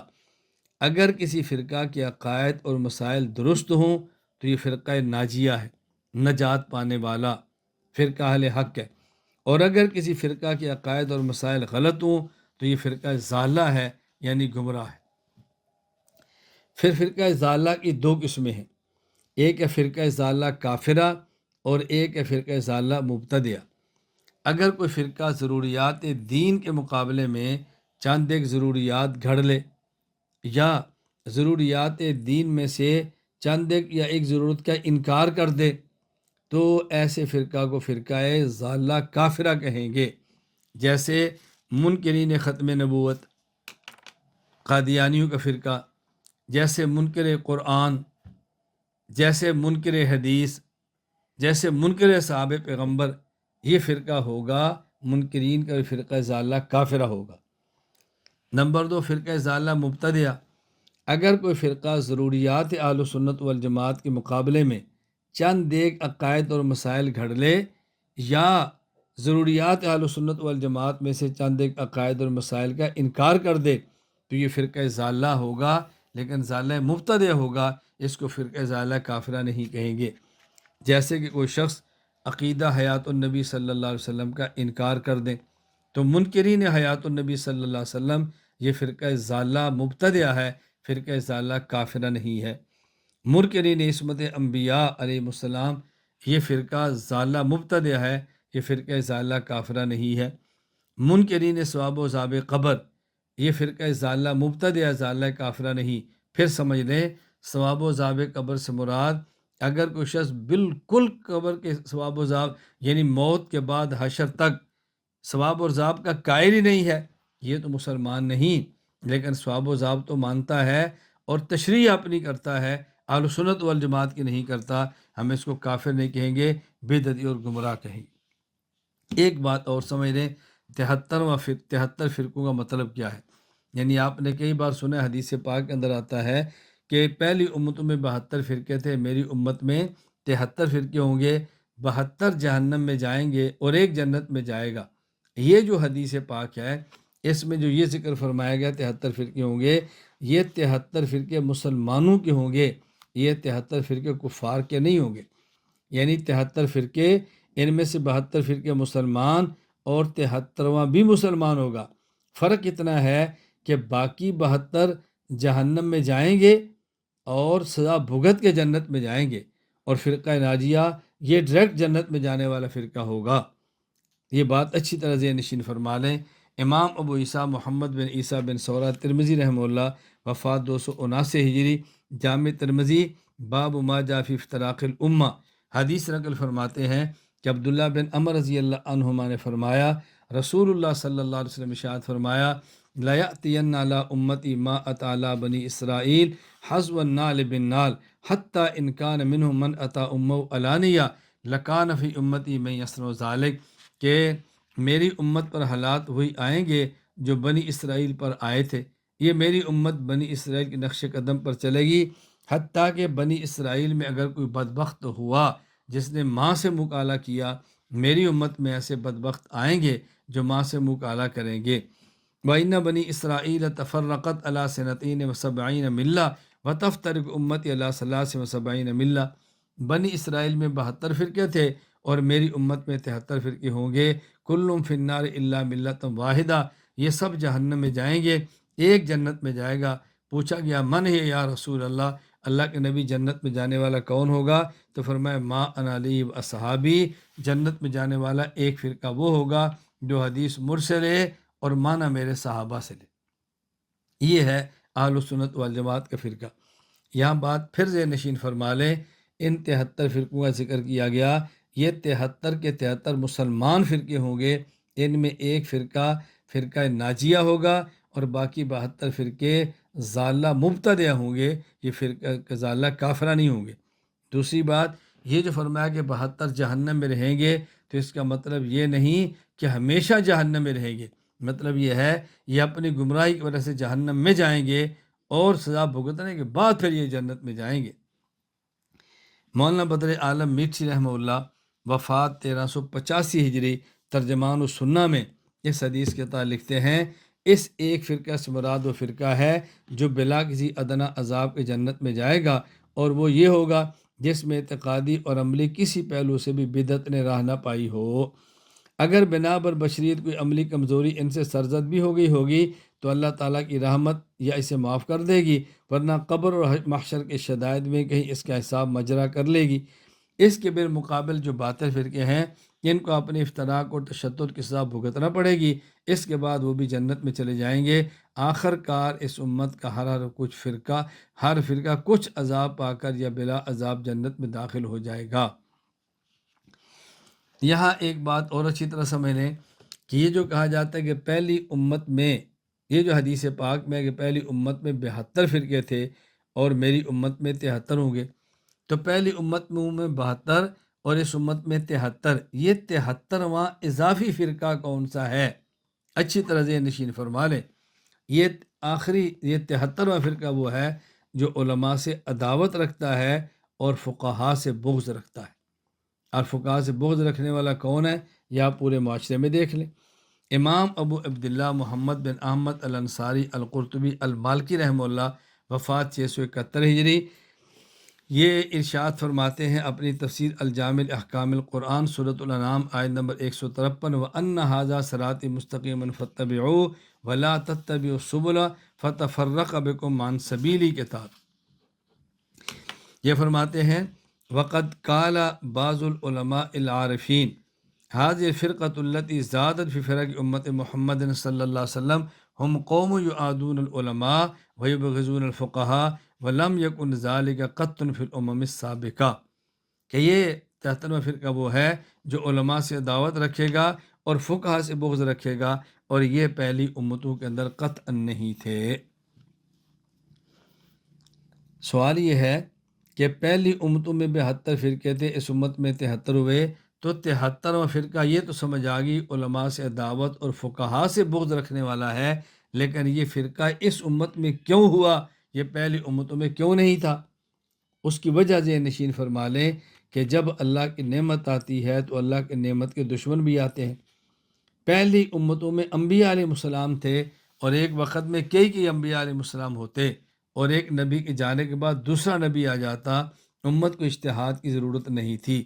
اگر کسی فرقہ کے عقائد اور مسائل درست ہوں تو یہ فرقہ ناجیہ ہے، نجات پانے والا فرقہ اہل حق ہے، اور اگر کسی فرقہ کے عقائد اور مسائل غلط ہوں تو یہ فرقہ ضالہ ہے، یعنی گمراہ ہے۔ پھر فرقہ ضالہ کی 2 قسمیں ہیں، ایک ہے فرقہ ضالہ کافرہ اور ایک ہے فرقہ ضالہ مبتدعہ۔ اگر کوئی فرقہ ضروریات دین کے مقابلے میں چند ایک ضروریات گھڑ لے یا ضروریات دین میں سے چند ایک یا ایک ضرورت کا انکار کر دے تو ایسے فرقہ کو فرقہ ضالہ کافرہ کہیں گے، جیسے منکرین ختم نبوت، قادیانیوں کا فرقہ، جیسے منکر قرآن، جیسے منکر حدیث، جیسے منکر صحابہ پیغمبر، یہ فرقہ ہوگا منکرین کا فرقہ ضالہ کافرہ ہوگا۔ نمبر 2 فرقہ ضالہ مبتدعہ۔ اگر کوئی فرقہ ضروریات اہل سنت والجماعت کے مقابلے میں چند ایک عقائد اور مسائل گھڑ لے یا ضروریات اہل سنت والجماعت میں سے چند ایک عقائد اور مسائل کا انکار کر دے تو یہ فرقہ ضالہ ہوگا، لیکن ضالہ مبتدع ہوگا، اس کو فرقہ ضالہ کافرہ نہیں کہیں گے۔ جیسے کہ کوئی شخص عقیدہ حیات النبی صلی اللہ علیہ وسلم کا انکار کر دیں تو منکرین حیات النبی صلی اللہ علیہ وسلم یہ فرقہ ضالہ مبتدعہ ہے، فرقہ ضالہ کافرہ نہیں ہے۔ منکرین عصمت انبیاء علیہ السلام یہ فرقہ ضالہ مبتدعہ ہے، یہ فرقہ ضالہ کافرہ نہیں ہے۔ منکرین ثواب و عذاب قبر یہ فرقہ ضالہ مبتدعہ، ضالہ کافرہ نہیں۔ پھر سمجھ لیں ثواب و عذاب قبر سے مراد اگر کوئی شخص بالکل قبر کے ثواب و عذاب یعنی موت کے بعد حشر تک ثواب و عذاب کا قائل ہی نہیں ہے، یہ تو مسلمان نہیں، لیکن ثواب و عذاب تو مانتا ہے اور تشریح اپنی کرتا ہے، اہل سنت والجماعت کی نہیں کرتا، ہم اس کو کافر نہیں کہیں گے، بدعتی اور گمراہ کہیں گے۔ ایک بات اور سمجھ لیں، تہتر فرقوں کا مطلب کیا ہے؟ یعنی آپ نے کئی بار سنا ہے، حدیث پاک کے اندر آتا ہے کہ پہلی امتوں میں 72 فرقے تھے، میری امت میں 73 فرقے ہوں گے، 72 جہنم میں جائیں گے اور ایک جنت میں جائے گا۔ یہ جو حدیث پاک ہے، اس میں جو یہ ذکر فرمایا گیا 73 فرقے ہوں گے، یہ 73 فرقے مسلمانوں کے ہوں گے، یہ 73 فرقے کفار کے نہیں ہوں گے۔ یعنی 73 فرقے، ان میں سے 72 فرقے مسلمان اور 73واں بھی مسلمان ہوگا۔ فرق اتنا ہے کہ باقی 72 جہنم میں جائیں گے اور سزا بھگت کے جنت میں جائیں گے، اور فرقہ ناجیہ یہ ڈائریکٹ جنت میں جانے والا فرقہ ہوگا۔ یہ بات اچھی طرح ذہن نشین فرما لیں۔ امام ابو عیسیٰ محمد بن عیسیٰ بن سورہ ترمذی رحمہ اللہ، وفات 279 ہجری، جامع ترمذی، باب ما جاء فی افتراق الامہ، حدیث نقل فرماتے ہیں کہ عبداللہ بن عمر رضی اللہ عنہما نے فرمایا، رسول اللہ صلی اللہ علیہ وسلم ارشاد فرمایا، لا یأتین علی امتی ما اتی علی بنی اسرائیل حظو النال بالنال حتی ان کان منہم من اتی امہ علانیہ لکان فی امتی من یصنع ذالک، کہ میری امت پر حالات وہی آئیں گے جو بنی اسرائیل پر آئے تھے۔ یہ میری امت بنی اسرائیل کے نقش قدم پر چلے گی، حتیٰ کہ بنی اسرائیل میں اگر کوئی بدبخت ہوا جس نے ماں سے مکالہ کیا، میری امت میں ایسے بدبخت آئیں گے جو ماں سے مکالہ کریں گے۔ وَإِنَّ بَنِي إِسْرَائِيلَ تَفَرَّقَتْ عَلَىٰ سِنَتَيْنِ وَسَبْعِينَ مِلَّةً وَتَفْتَرِقُ أُمَّتِي عَلَىٰ ثَلَاثٍ وَسَبْعِينَ مِلَّةً، بنی اسرائیل میں 72 فرقے تھے اور میری امت میں 73 فرقے ہوں گے، کلٌ فی النار الا ملۃ واحدہ، یہ سب جہنم میں جائیں گے، ایک جنت میں جائے گا۔ پوچھا گیا من ہے یا رسول اللہ، اللہ کے نبی جنت میں جانے والا کون ہوگا؟ تو فرمایا ما انا علیہ و اصحابی، جنت میں جانے والا ایک فرقہ وہ ہوگا جو حدیث مرسل ہے اور معنی میرے صحابہ سے لے۔ یہ ہے اہل سنت والجماعت کا فرقہ۔ یہاں بات پھر ذہن نشین فرما لیں، ان 73 فرقوں کا ذکر کیا گیا، یہ 73 کے 73 مسلمان فرقے ہوں گے، ان میں ایک فرقہ ناجیہ ہوگا اور باقی 72 فرقے ضالہ مبتدع ہوں گے، یہ فرقہ ضالہ کافرہ نہیں ہوں گے۔ دوسری بات یہ جو فرمایا کہ 72 جہنم میں رہیں گے، تو اس کا مطلب یہ نہیں کہ ہمیشہ جہنم میں رہیں گے، مطلب یہ ہے یہ اپنی گمراہی کی وجہ سے جہنم میں جائیں گے اور سزا بھگتنے کے بعد پھر یہ جنت میں جائیں گے۔ مولانا بدر عالم میٹھی رحمہ اللہ، وفات 1385 ہجری، ترجمان السنہ میں اس حدیث کے تعلق لکھتے ہیں، اس ایک فرقہ سے مراد وہ فرقہ ہے جو بلا کسی ادنا عذاب کے جنت میں جائے گا، اور وہ یہ ہوگا جس میں اعتقادی اور عملی کسی پہلو سے بھی بدعت نے راہ نہ پائی ہو۔ اگر بنا پر بشریت کوئی عملی کمزوری ان سے سرزد بھی ہو گئی ہوگی تو اللہ تعالیٰ کی رحمت یا اسے معاف کر دے گی، ورنہ قبر اور محشر کے شدائد میں کہیں اس کا حساب مجرا کر لے گی۔ اس کے بالمقابل جو باطل فرقے ہیں، ان کو اپنے افتراق اور تشدد کے ساتھ بھگتنا پڑے گی، اس کے بعد وہ بھی جنت میں چلے جائیں گے۔ آخر کار اس امت کا ہر فرقہ کچھ عذاب پا کر یا بلا عذاب جنت میں داخل ہو جائے گا۔ یہاں ایک بات اور اچھی طرح سمجھ لیں کہ یہ جو کہا جاتا ہے کہ پہلی امت میں، یہ جو حدیث پاک میں ہے کہ پہلی امت میں 72 فرقے تھے اور میری امت میں 73 ہوں گے، تو پہلی امت میں 72 اور اس امت میں 73، یہ 73واں اضافی فرقہ کون سا ہے؟ اچھی طرح ذہن نشین فرما لیں، یہ 73واں فرقہ وہ ہے جو علماء سے عداوت رکھتا ہے اور فقہاء سے بغض رکھتا ہے۔ اور فقہاء سے بغض رکھنے والا کون ہے؟ یا پورے معاشرے میں دیکھ لیں۔ امام ابو عبداللہ محمد بن احمد الانصاری القرطبی المالکی رحمہ اللہ، وفات 671 ہجری، یہ ارشاد فرماتے ہیں اپنی تفسیر الجامع احکام القرآن سورۃ الانعام آیت نمبر 153، وَأَنَّ هَذَا صِرَاطِي مُسْتَقِيمًا فَاتَّبِعُوهُ وَلَا تَتَّبِعُوا السُّبُلَ فَتَفَرَّقَ بِكُمْ عَنْ سَبِيلِهِ کے تحت یہ فرماتے ہیں، وَقَدْ قَالَ بَعْضُ الْعُلَمَاءِ الْعَارِفِينَ هَذِهِ الْفِرْقَةُ الَّتِي زَادَتْ فِي فِرَقِ أُمَّةِ محمد صلی اللہ علیہ وسلم هم قوم يعادون العلماء ويبغضون الفقهاء ولم يكن ذلك قط في الامم السابقہ، کہ یہ 73واں فرقہ وہ ہے جو علماء سے دعوت رکھے گا اور فقہاء سے بغض رکھے گا، اور یہ پہلی امتوں کے اندر قطعا نہیں تھے۔ سوال یہ ہے کہ پہلی امتوں میں 72 فرقے تھے، اس امت میں 73 ہوئے، تو 73واں فرقہ یہ تو سمجھ آ گئی علماء سے دعوت اور فقہا سے بغض رکھنے والا ہے، لیکن یہ فرقہ اس امت میں کیوں ہوا، یہ پہلی امتوں میں کیوں نہیں تھا؟ اس کی وجہ ذہن نشین فرما لیں کہ جب اللہ کی نعمت آتی ہے تو اللہ کی نعمت کے دشمن بھی آتے ہیں۔ پہلی امتوں میں انبیاء علیہ السلام تھے، اور ایک وقت میں کئی انبیاء علیہ السلام ہوتے، اور ایک نبی کے جانے کے بعد دوسرا نبی آ جاتا، امت کو اجتہاد کی ضرورت نہیں تھی۔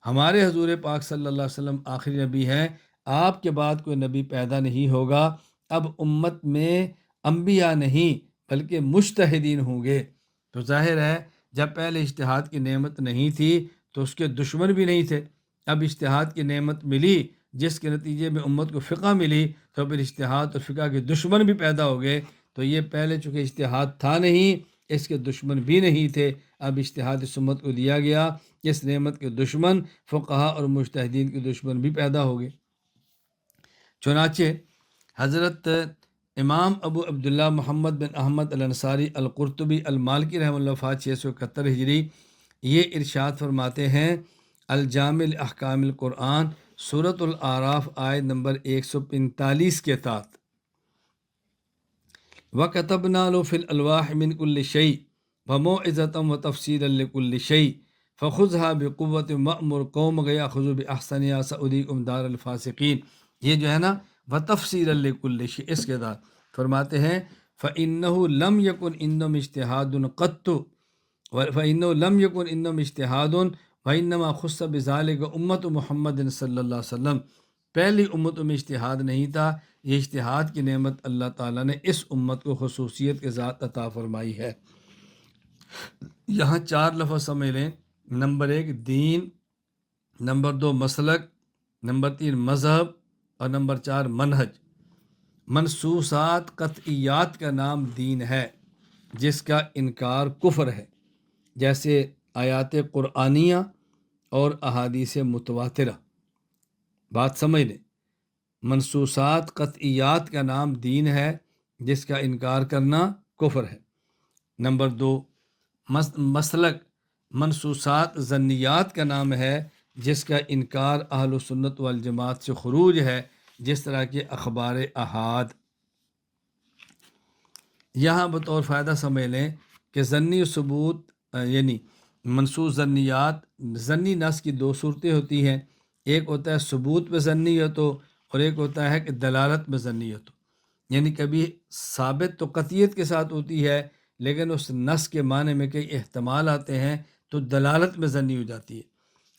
ہمارے حضور پاک صلی اللہ علیہ وسلم آخری نبی ہیں، آپ کے بعد کوئی نبی پیدا نہیں ہوگا۔ اب امت میں انبیاء نہیں بلکہ مجتہدین ہوں گے، تو ظاہر ہے جب پہلے اجتہاد کی نعمت نہیں تھی تو اس کے دشمن بھی نہیں تھے۔ اب اجتہاد کی نعمت ملی، جس کے نتیجے میں امت کو فقہ ملی، تو پھر اجتہاد اور فقہ کے دشمن بھی پیدا ہو گئے۔ تو یہ پہلے چونکہ اجتہاد تھا نہیں، اس کے دشمن بھی نہیں تھے، اب اجتہاد اس امت کو دیا گیا، اس نعمت کے دشمن فقہا اور مجتہدین کے دشمن بھی پیدا ہو گئے۔ چنانچہ حضرت امام ابو عبداللہ محمد بن احمد الانصاری القرطبی المالکی رحمہ اللہ وفات 671 ہجری، یہ ارشاد فرماتے ہیں الجامع احکام القرآن سورۃ الاعراف آیت نمبر 145 کے تحت، وَكَتَبْنَا لَهُ فِي الْأَلْوَاحِ مِنْ كُلِّ شَيْءٍ وَمَوْعِظَةً وَتَفْصِيلًا لِكُلِّ شَيْءٍ فَخُذْهَا بِقُوَّةٍ وَأْمُرْ قَوْمَكَ يَأْخُذُوا بِأَحْسَنِهَا سَأُرِيكُمْ دَارَ الْفَاسِقِينَ۔ یہ جو ہے نا وَتَفْصِيلًا لِكُلِّ شَيْءٍ، اس کے بعد فرماتے ہیں فَإِنَّهُ لَمْ يَكُنْ عِنْدَهُمْ اجْتِهَادٌ قَطُّ فَإِنَّهُ لَمْ يَكُنْ عِنْدَهُمْ اجْتِهَادٌ وَإِنَّمَا خُصَّ بِذَلِكَ أُمَّةُ محمد صلی اللہ علیہ وسلم۔ پہلی امتوں میں اجتہاد نہیں تھا، یہ اجتہاد کی نعمت اللہ تعالیٰ نے اس امت کو خصوصیت کے ذات عطا فرمائی ہے۔ یہاں 4 لفظ سمجھ لیں، نمبر 1 دین، نمبر 2 مسلک، نمبر 3 مذہب، اور نمبر 4 منہج۔ منصوصات قطعیات کا نام دین ہے، جس کا انکار کفر ہے، جیسے آیات قرآنیہ اور احادیث متواترہ۔ بات سمجھ لیں، منصوصات قطعیات کا نام دین ہے، جس کا انکار کرنا کفر ہے۔ نمبر 2 مسلک، منصوصات ظنیات کا نام ہے، جس کا انکار اہل سنت والجماعت سے خروج ہے، جس طرح کے اخبار احاد۔ یہاں بطور فائدہ سمجھ لیں کہ ظنی ثبوت یعنی منصوص ظنیات، ظنی نص کی 2 صورتیں ہوتی ہیں، ایک ہوتا ہے ثبوت میں ظنیت ہو، اور ایک ہوتا ہے کہ دلالت میں ظنیت ہو۔ یعنی کبھی ثابت تو قطعیت کے ساتھ ہوتی ہے، لیکن اس نص کے معنی میں کئی احتمال آتے ہیں تو دلالت میں ظنی ہو جاتی ہے،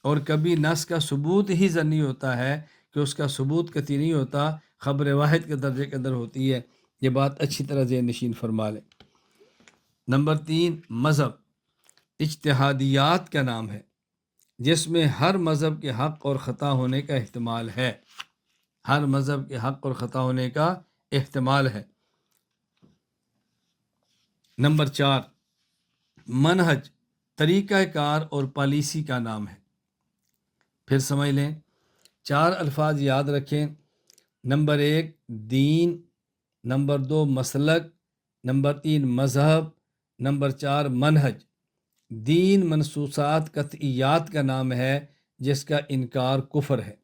اور کبھی نص کا ثبوت ہی ظنی ہوتا ہے کہ اس کا ثبوت قطعی نہیں ہوتا، خبر واحد کے درجے کے اندر ہوتی ہے۔ یہ بات اچھی طرح ذہن نشین فرما لیں۔ نمبر 3 مذہب، اجتہادیات کا نام ہے، جس میں ہر مذہب کے حق اور خطا ہونے کا احتمال ہے، ہر مذہب کے حق اور خطا ہونے کا احتمال ہے۔ نمبر 4 منہج، طریقہ کار اور پالیسی کا نام ہے۔ پھر سمجھ لیں، 4 الفاظ یاد رکھیں، نمبر 1 دین، نمبر 2 مسلک، نمبر 3 مذہب، نمبر 4 منہج۔ دین منصوصات قطعیات کا نام ہے، جس کا انکار کفر ہے۔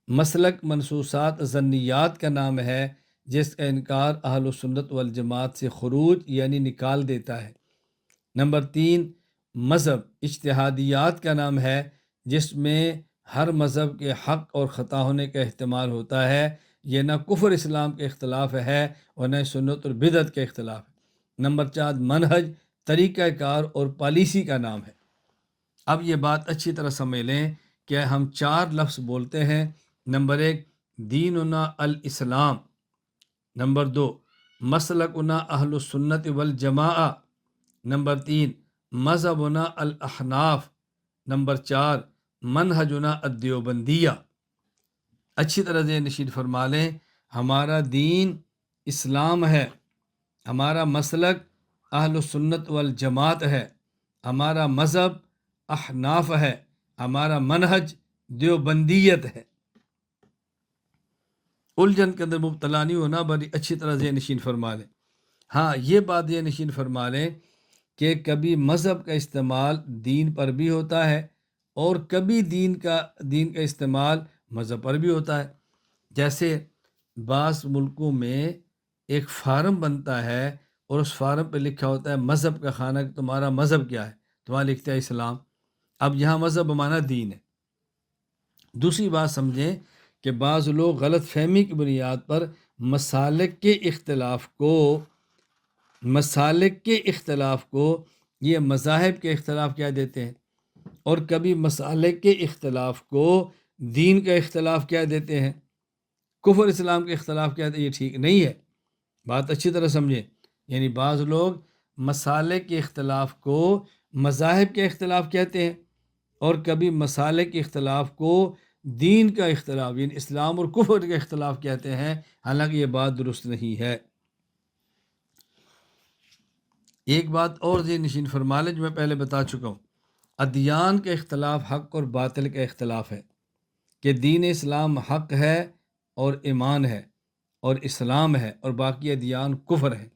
مسلک منصوصات ظنیات کا نام ہے، جس کا انکار اہل سنت والجماعت سے خروج یعنی نکال دیتا ہے۔ نمبر 3 مذہب، اجتہادیات کا نام ہے، جس میں ہر مذہب کے حق اور خطا ہونے کا احتمال ہوتا ہے۔ یہ نہ کفر اسلام کے اختلاف ہے اور نہ سنت اور بدعت کے اختلاف ہے۔ نمبر 4 منہج، طریقہ کار اور پالیسی کا نام ہے۔ اب یہ بات اچھی طرح سمجھ لیں کہ ہم 4 لفظ بولتے ہیں، نمبر 1 دیننا الاسلام، نمبر 2 مسلکنا اہل السنت والجماعہ، نمبر 3 مذہبنا الاحناف، نمبر 4 منہجنا الدیوبندیہ۔ اچھی طرح ذہن نشین فرما لیں، ہمارا دین اسلام ہے، ہمارا مسلک اہل السنت والجماعت ہے، ہمارا مذہب احناف ہے، ہمارا منہج دیوبندیت ہے۔ الجھن کے اندر مبتلا نہیں ہونا، بڑی اچھی طرح ذہن نشین فرما لیں۔ ہاں یہ بات ذہن نشین فرما لیں کہ کبھی مذہب کا استعمال دین پر بھی ہوتا ہے اور کبھی دین کا استعمال مذہب پر بھی ہوتا ہے۔ جیسے بعض ملکوں میں ایک فارم بنتا ہے اور اس فارم پہ لکھا ہوتا ہے مذہب کا خانہ کہ تمہارا مذہب کیا ہے، تمہارا لکھتا ہے اسلام۔ اب یہاں مذہب بمانا دین ہے۔ دوسری بات سمجھیں کہ بعض لوگ غلط فہمی کی بنیاد پر مسالک کے اختلاف کو یہ مذاہب کے اختلاف کہہ دیتے ہیں، اور کبھی مسالک کے اختلاف کو دین کا اختلاف کہہ دیتے ہیں، کفر اسلام کے اختلاف کہتے ہیں۔ یہ ٹھیک نہیں ہے، بات اچھی طرح سمجھیں۔ یعنی بعض لوگ مسالک کے اختلاف کو مذاہب کے اختلاف کہتے ہیں، اور کبھی مسالک کے اختلاف کو دین کا اختلاف یعنی اسلام اور کفر کا اختلاف کہتے ہیں، حالانکہ یہ بات درست نہیں ہے۔ ایک بات اور ذہن نشین فرما لیں جو میں پہلے بتا چکا ہوں، ادیان کا اختلاف حق اور باطل کا اختلاف ہے، کہ دین اسلام حق ہے اور ایمان ہے اور اسلام ہے، اور باقی ادیان کفر ہے۔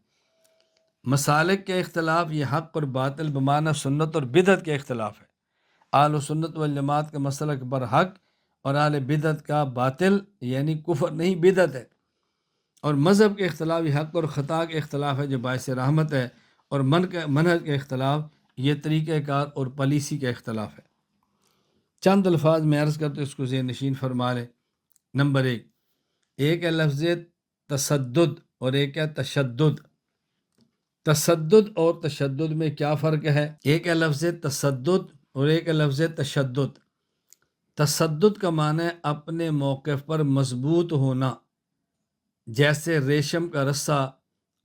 مسالک کا اختلاف یہ حق اور باطل بمعنی سنت اور بدعت کا اختلاف ہے۔ اہل سنت والجماعت کا مسلک برحق اور اہل بدعت کا باطل یعنی کفر نہیں بدعت ہے۔ اور مذہب کے اختلاف یہ حق اور خطا کا اختلاف ہے جو باعث رحمت ہے، اور منہج کا اختلاف یہ طریقہ کار اور پالیسی کا اختلاف ہے۔ چند الفاظ میں عرض کرتے اس کو ذہن نشین فرما لیں۔ نمبر ایک ہے لفظ تصدد اور ایک ہے تشدد۔ تصدد اور تشدد میں کیا فرق ہے؟ ایک ہے لفظ تصدد اور ایک ہے لفظ تشدد۔ تصدد کا معنی ہے اپنے موقف پر مضبوط ہونا، جیسے ریشم کا رسہ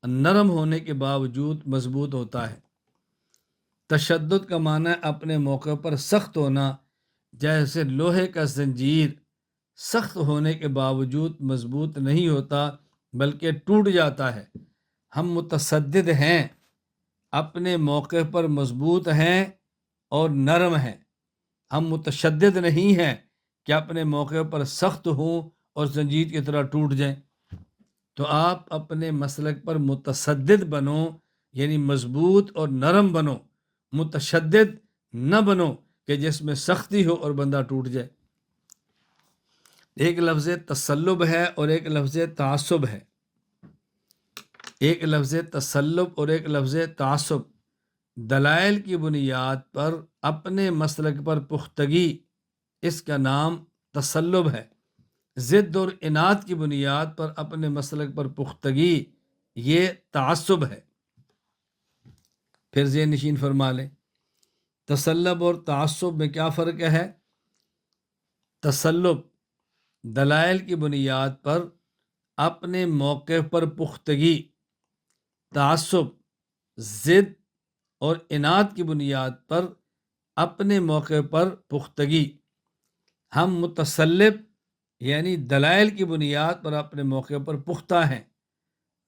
نرم ہونے کے باوجود مضبوط ہوتا ہے۔ تشدد کا معنی ہے اپنے موقع پر سخت ہونا، جیسے لوہے کا زنجیر سخت ہونے کے باوجود مضبوط نہیں ہوتا بلکہ ٹوٹ جاتا ہے۔ ہم متصدد ہیں، اپنے موقع پر مضبوط ہیں اور نرم ہیں۔ ہم متشدد نہیں ہیں کہ اپنے موقع پر سخت ہوں اور زنجیر کی طرح ٹوٹ جائیں۔ تو آپ اپنے مسلک پر متصدد بنو، یعنی مضبوط اور نرم بنو، متشدد نہ بنو کہ جس میں سختی ہو اور بندہ ٹوٹ جائے۔ ایک لفظ تسلب ہے اور ایک لفظ تعصب ہے۔ ایک لفظ تسلب اور ایک لفظ تعصب۔ دلائل کی بنیاد پر اپنے مسلک پر پختگی، اس کا نام تسلب ہے۔ ضد اور عناد کی بنیاد پر اپنے مسلک پر پختگی، یہ تعصب ہے۔ پھر ذہن نشین فرما لیں، تسلب اور تعصب میں کیا فرق ہے؟ تسلب دلائل کی بنیاد پر اپنے موقع پر پختگی، تعصب ضد اور عناد کی بنیاد پر اپنے موقع پر پختگی۔ ہم متسلب یعنی دلائل کی بنیاد پر اپنے موقع پر پختہ ہیں۔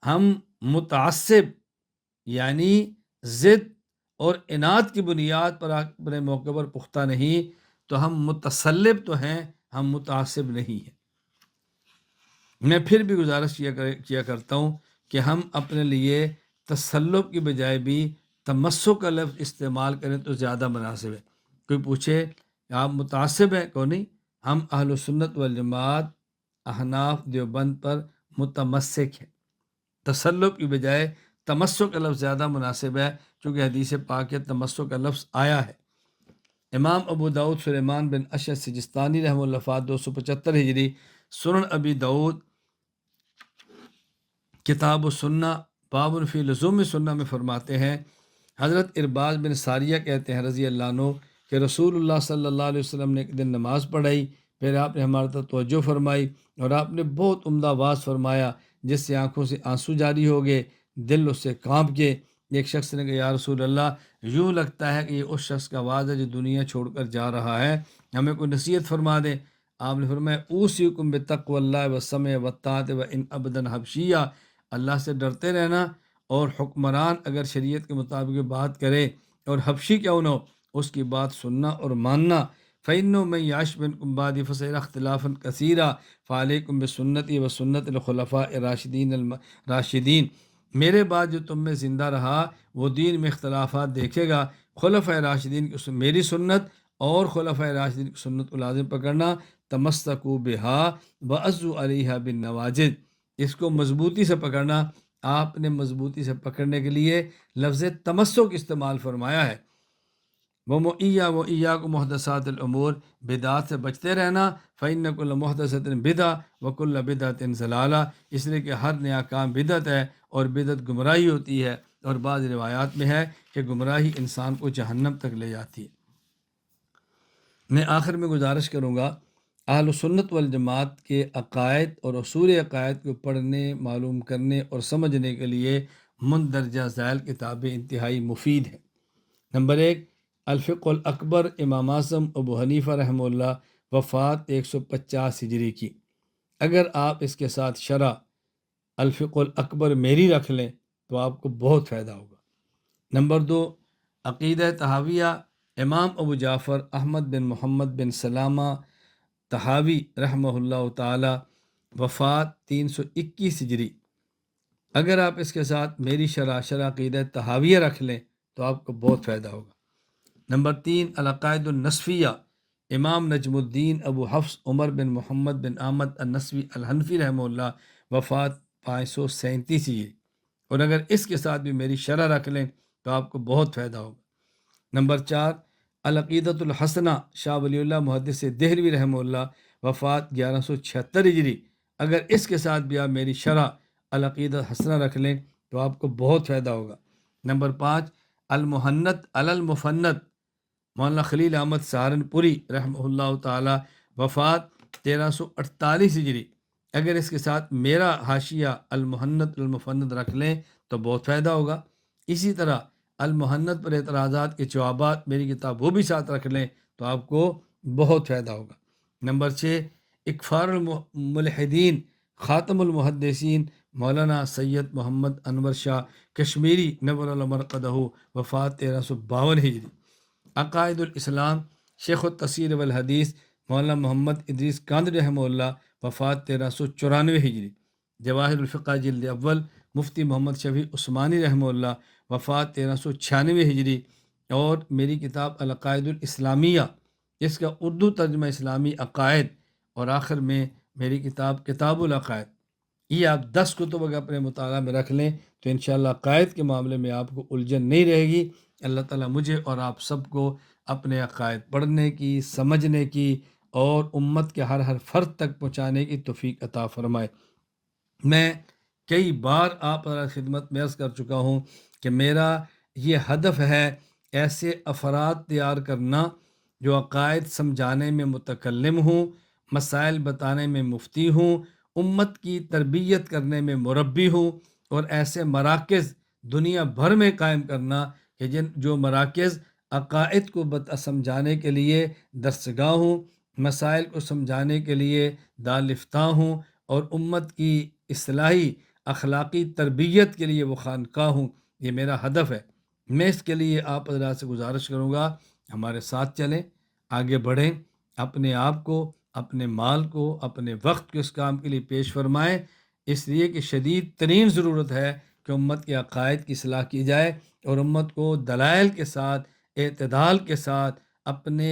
ہم متعصب یعنی ضد اور عناد کی بنیاد پر اپنے موقع پر پختہ نہیں۔ تو ہم متسلب تو ہیں، ہم متعصب نہیں ہیں۔ میں پھر بھی گزارش کیا کرتا ہوں کہ ہم اپنے لیے تسلب کی بجائے بھی تمسک کا لفظ استعمال کریں تو زیادہ مناسب ہے۔ کوئی پوچھے آپ متعصب ہیں، کو نہیں، ہم اہل سنت والجماعت احناف دیوبند پر متمسک ہیں۔ تسلب کی بجائے تمسک کا لفظ زیادہ مناسب ہے، چونکہ حدیث پاک کے تمسک کا لفظ آیا ہے۔ امام ابو داؤد سلیمان بن اشعث سجستانی رحمہ اللہ وفات 275 ہجری، سنن ابی داؤد کتاب السنہ باب فی لزوم سنہ میں فرماتے ہیں، حضرت ارباز بن ساریہ کہتے ہیں رضی اللہ عنہ کہ رسول اللہ صلی اللہ علیہ وسلم نے ایک دن نماز پڑھائی، پھر آپ نے ہمارے طرف توجہ فرمائی اور آپ نے بہت عمدہ واز فرمایا جس سے آنکھوں سے آنسو جاری ہو گئے، دل اس سے کانپ گئے۔ ایک شخص نے کہا یا رسول اللہ، یوں لگتا ہے کہ یہ اس شخص کا واز ہے جو دنیا چھوڑ کر جا رہا ہے، ہمیں کوئی نصیحت فرما دیں۔ آپ نے فرمایا اوصیکم بتقوی اللہ والسمع والطاعۃ وان ابدا حبشیہ، اللہ سے ڈرتے رہنا، اور حکمران اگر شریعت کے مطابق بات کرے اور حبشی کیوں نہ ہو، اس کی بات سننا اور ماننا۔ فإنه من يعش منكم بعدي فسيرى اختلافا كثيرا فعليكم بسنتي وسنة الخلفاء الراشدين، میرے بعد جو تم میں زندہ رہا وہ دین میں اختلافات دیکھے گا، خلفاء راشدین کی میری سنت اور خلفۂ راشدین کی سنت کو لازم پکڑنا، تمسکوا بہا وعضوا علیہا بالنواجذ، اس کو مضبوطی سے پکڑنا۔ آپ نے مضبوطی سے پکڑنے کے لیے لفظ تمسک استعمال فرمایا ہے۔ وَإِيَّاكُمْ مُحْدَثَاتِ الْأُمُورِ، بدعات سے بچتے رہنا، فَإِنَّ كُلَّ مُحْدَثَةٍ بِدْعَةٌ وَكُلَّ بِدْعَةٍ ضَلَالَةٌ، اس لیے کہ ہر نیا کام بدعت ہے اور بدعت گمراہی ہوتی ہے، اور بعض روایات میں ہے کہ گمراہی انسان کو جہنم تک لے جاتی ہے۔ میں آخر میں گزارش کروں گا، اہل سنت والجماعت کے عقائد اور اصول عقائد کو پڑھنے، معلوم کرنے اور سمجھنے کے لیے مندرجہ ذیل کتابیں انتہائی مفید ہیں۔ نمبر 1، الفقہ الاکبر، امام اعظم ابو حنیفہ رحمہ اللہ، وفات 150 ہجری کی۔ اگر آپ اس کے ساتھ شرح الفقہ الاکبر میری رکھ لیں تو آپ کو بہت فائدہ ہوگا۔ نمبر 2، عقیدہ طحاویہ، امام ابو جعفر احمد بن محمد بن سلامہ طحاوی رحمہ اللہ تعالی، وفات 321 ہجری۔ اگر آپ اس کے ساتھ میری شرح عقیدہ طحاویہ رکھ لیں تو آپ کو بہت فائدہ ہوگا۔ نمبر 3، العقائد النسفیہ، امام نجم الدین ابو حفص عمر بن محمد بن احمد النسوی الحنفی رحمہ اللہ، وفات 537 ہجری۔ اور اگر اس کے ساتھ بھی میری شرح رکھ لیں تو آپ کو بہت فائدہ ہوگا۔ نمبر 4، العقیدۃ الحسنہ، شاہ ولی اللہ محدث دہلوی رحمہ اللہ، وفات 1176 ہجری۔ اگر اس کے ساتھ بھی آپ میری شرح العقیدۃ الحسنہ رکھ لیں تو آپ کو بہت فائدہ ہوگا۔ نمبر 5، المحنت علی المفند، مولانا خلیل احمد سہارنپوری رحمہ اللہ تعالی، وفات 1348 ہجری۔ اگر اس کے ساتھ میرا حاشیہ المحنت المفند رکھ لیں تو بہت فائدہ ہوگا۔ اسی طرح المحنت پر اعتراضات کے جوابات، میری کتاب وہ بھی ساتھ رکھ لیں تو آپ کو بہت فائدہ ہوگا۔ نمبر 6، اکفار الملحدین، خاتم المحدثین مولانا سید محمد انور شاہ کشمیری نور اللہ مرقدہ، وفات 1352 ہجری۔ عقائد الاسلام، شیخ التفسیر والحدیث مولانا محمد ادریس کاندری رحمہ اللہ، وفات 1394 ہجری۔ جواہر الفقہ جلد اول، مفتی محمد شفیع عثمانی رحمہ اللہ، وفات 1396 ہجری۔ اور میری کتاب العقائد الاسلامیہ، اس کا اردو ترجمہ اسلامی عقائد، اور آخر میں میری کتاب کتاب العقائد۔ یہ آپ 10 کتب اگر اپنے مطالعہ میں رکھ لیں تو انشاءاللہ عقائد کے معاملے میں آپ کو الجھن نہیں رہے گی۔ اللہ تعالیٰ مجھے اور آپ سب کو اپنے عقائد پڑھنے کی، سمجھنے کی اور امت کے ہر فرد تک پہنچانے کی توفیق عطا فرمائے۔ میں کئی بار آپ کی خدمت میں عرض کر چکا ہوں کہ میرا یہ ہدف ہے ایسے افراد تیار کرنا جو عقائد سمجھانے میں متکلم ہوں، مسائل بتانے میں مفتی ہوں، امت کی تربیت کرنے میں مربی ہوں، اور ایسے مراکز دنیا بھر میں قائم کرنا کہ جو مراکز عقائد کو سمجھانے کے لیے درسگاہ ہوں، مسائل کو سمجھانے کے لیے دارالفتاء ہوں، اور امت کی اصلاحی اخلاقی تربیت کے لیے وہ خانقاہ ہوں۔ یہ میرا ہدف ہے۔ میں اس کے لیے آپ حضرات سے گزارش کروں گا، ہمارے ساتھ چلیں، آگے بڑھیں، اپنے آپ کو، اپنے مال کو، اپنے وقت کو اس کام کے لیے پیش فرمائیں، اس لیے کہ شدید ترین ضرورت ہے کہ امت کے عقائد کی اصلاح کی جائے، اور امت کو دلائل کے ساتھ، اعتدال کے ساتھ اپنے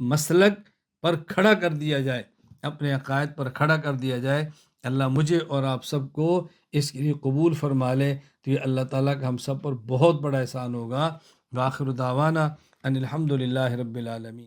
مسلک پر کھڑا کر دیا جائے، اپنے عقائد پر کھڑا کر دیا جائے۔ اللہ مجھے اور آپ سب کو اس کے لیے قبول فرما لے تو یہ اللہ تعالیٰ کا ہم سب پر بہت بڑا احسان ہوگا۔ وآخر دعوانا ان الحمد للہ رب العالمین۔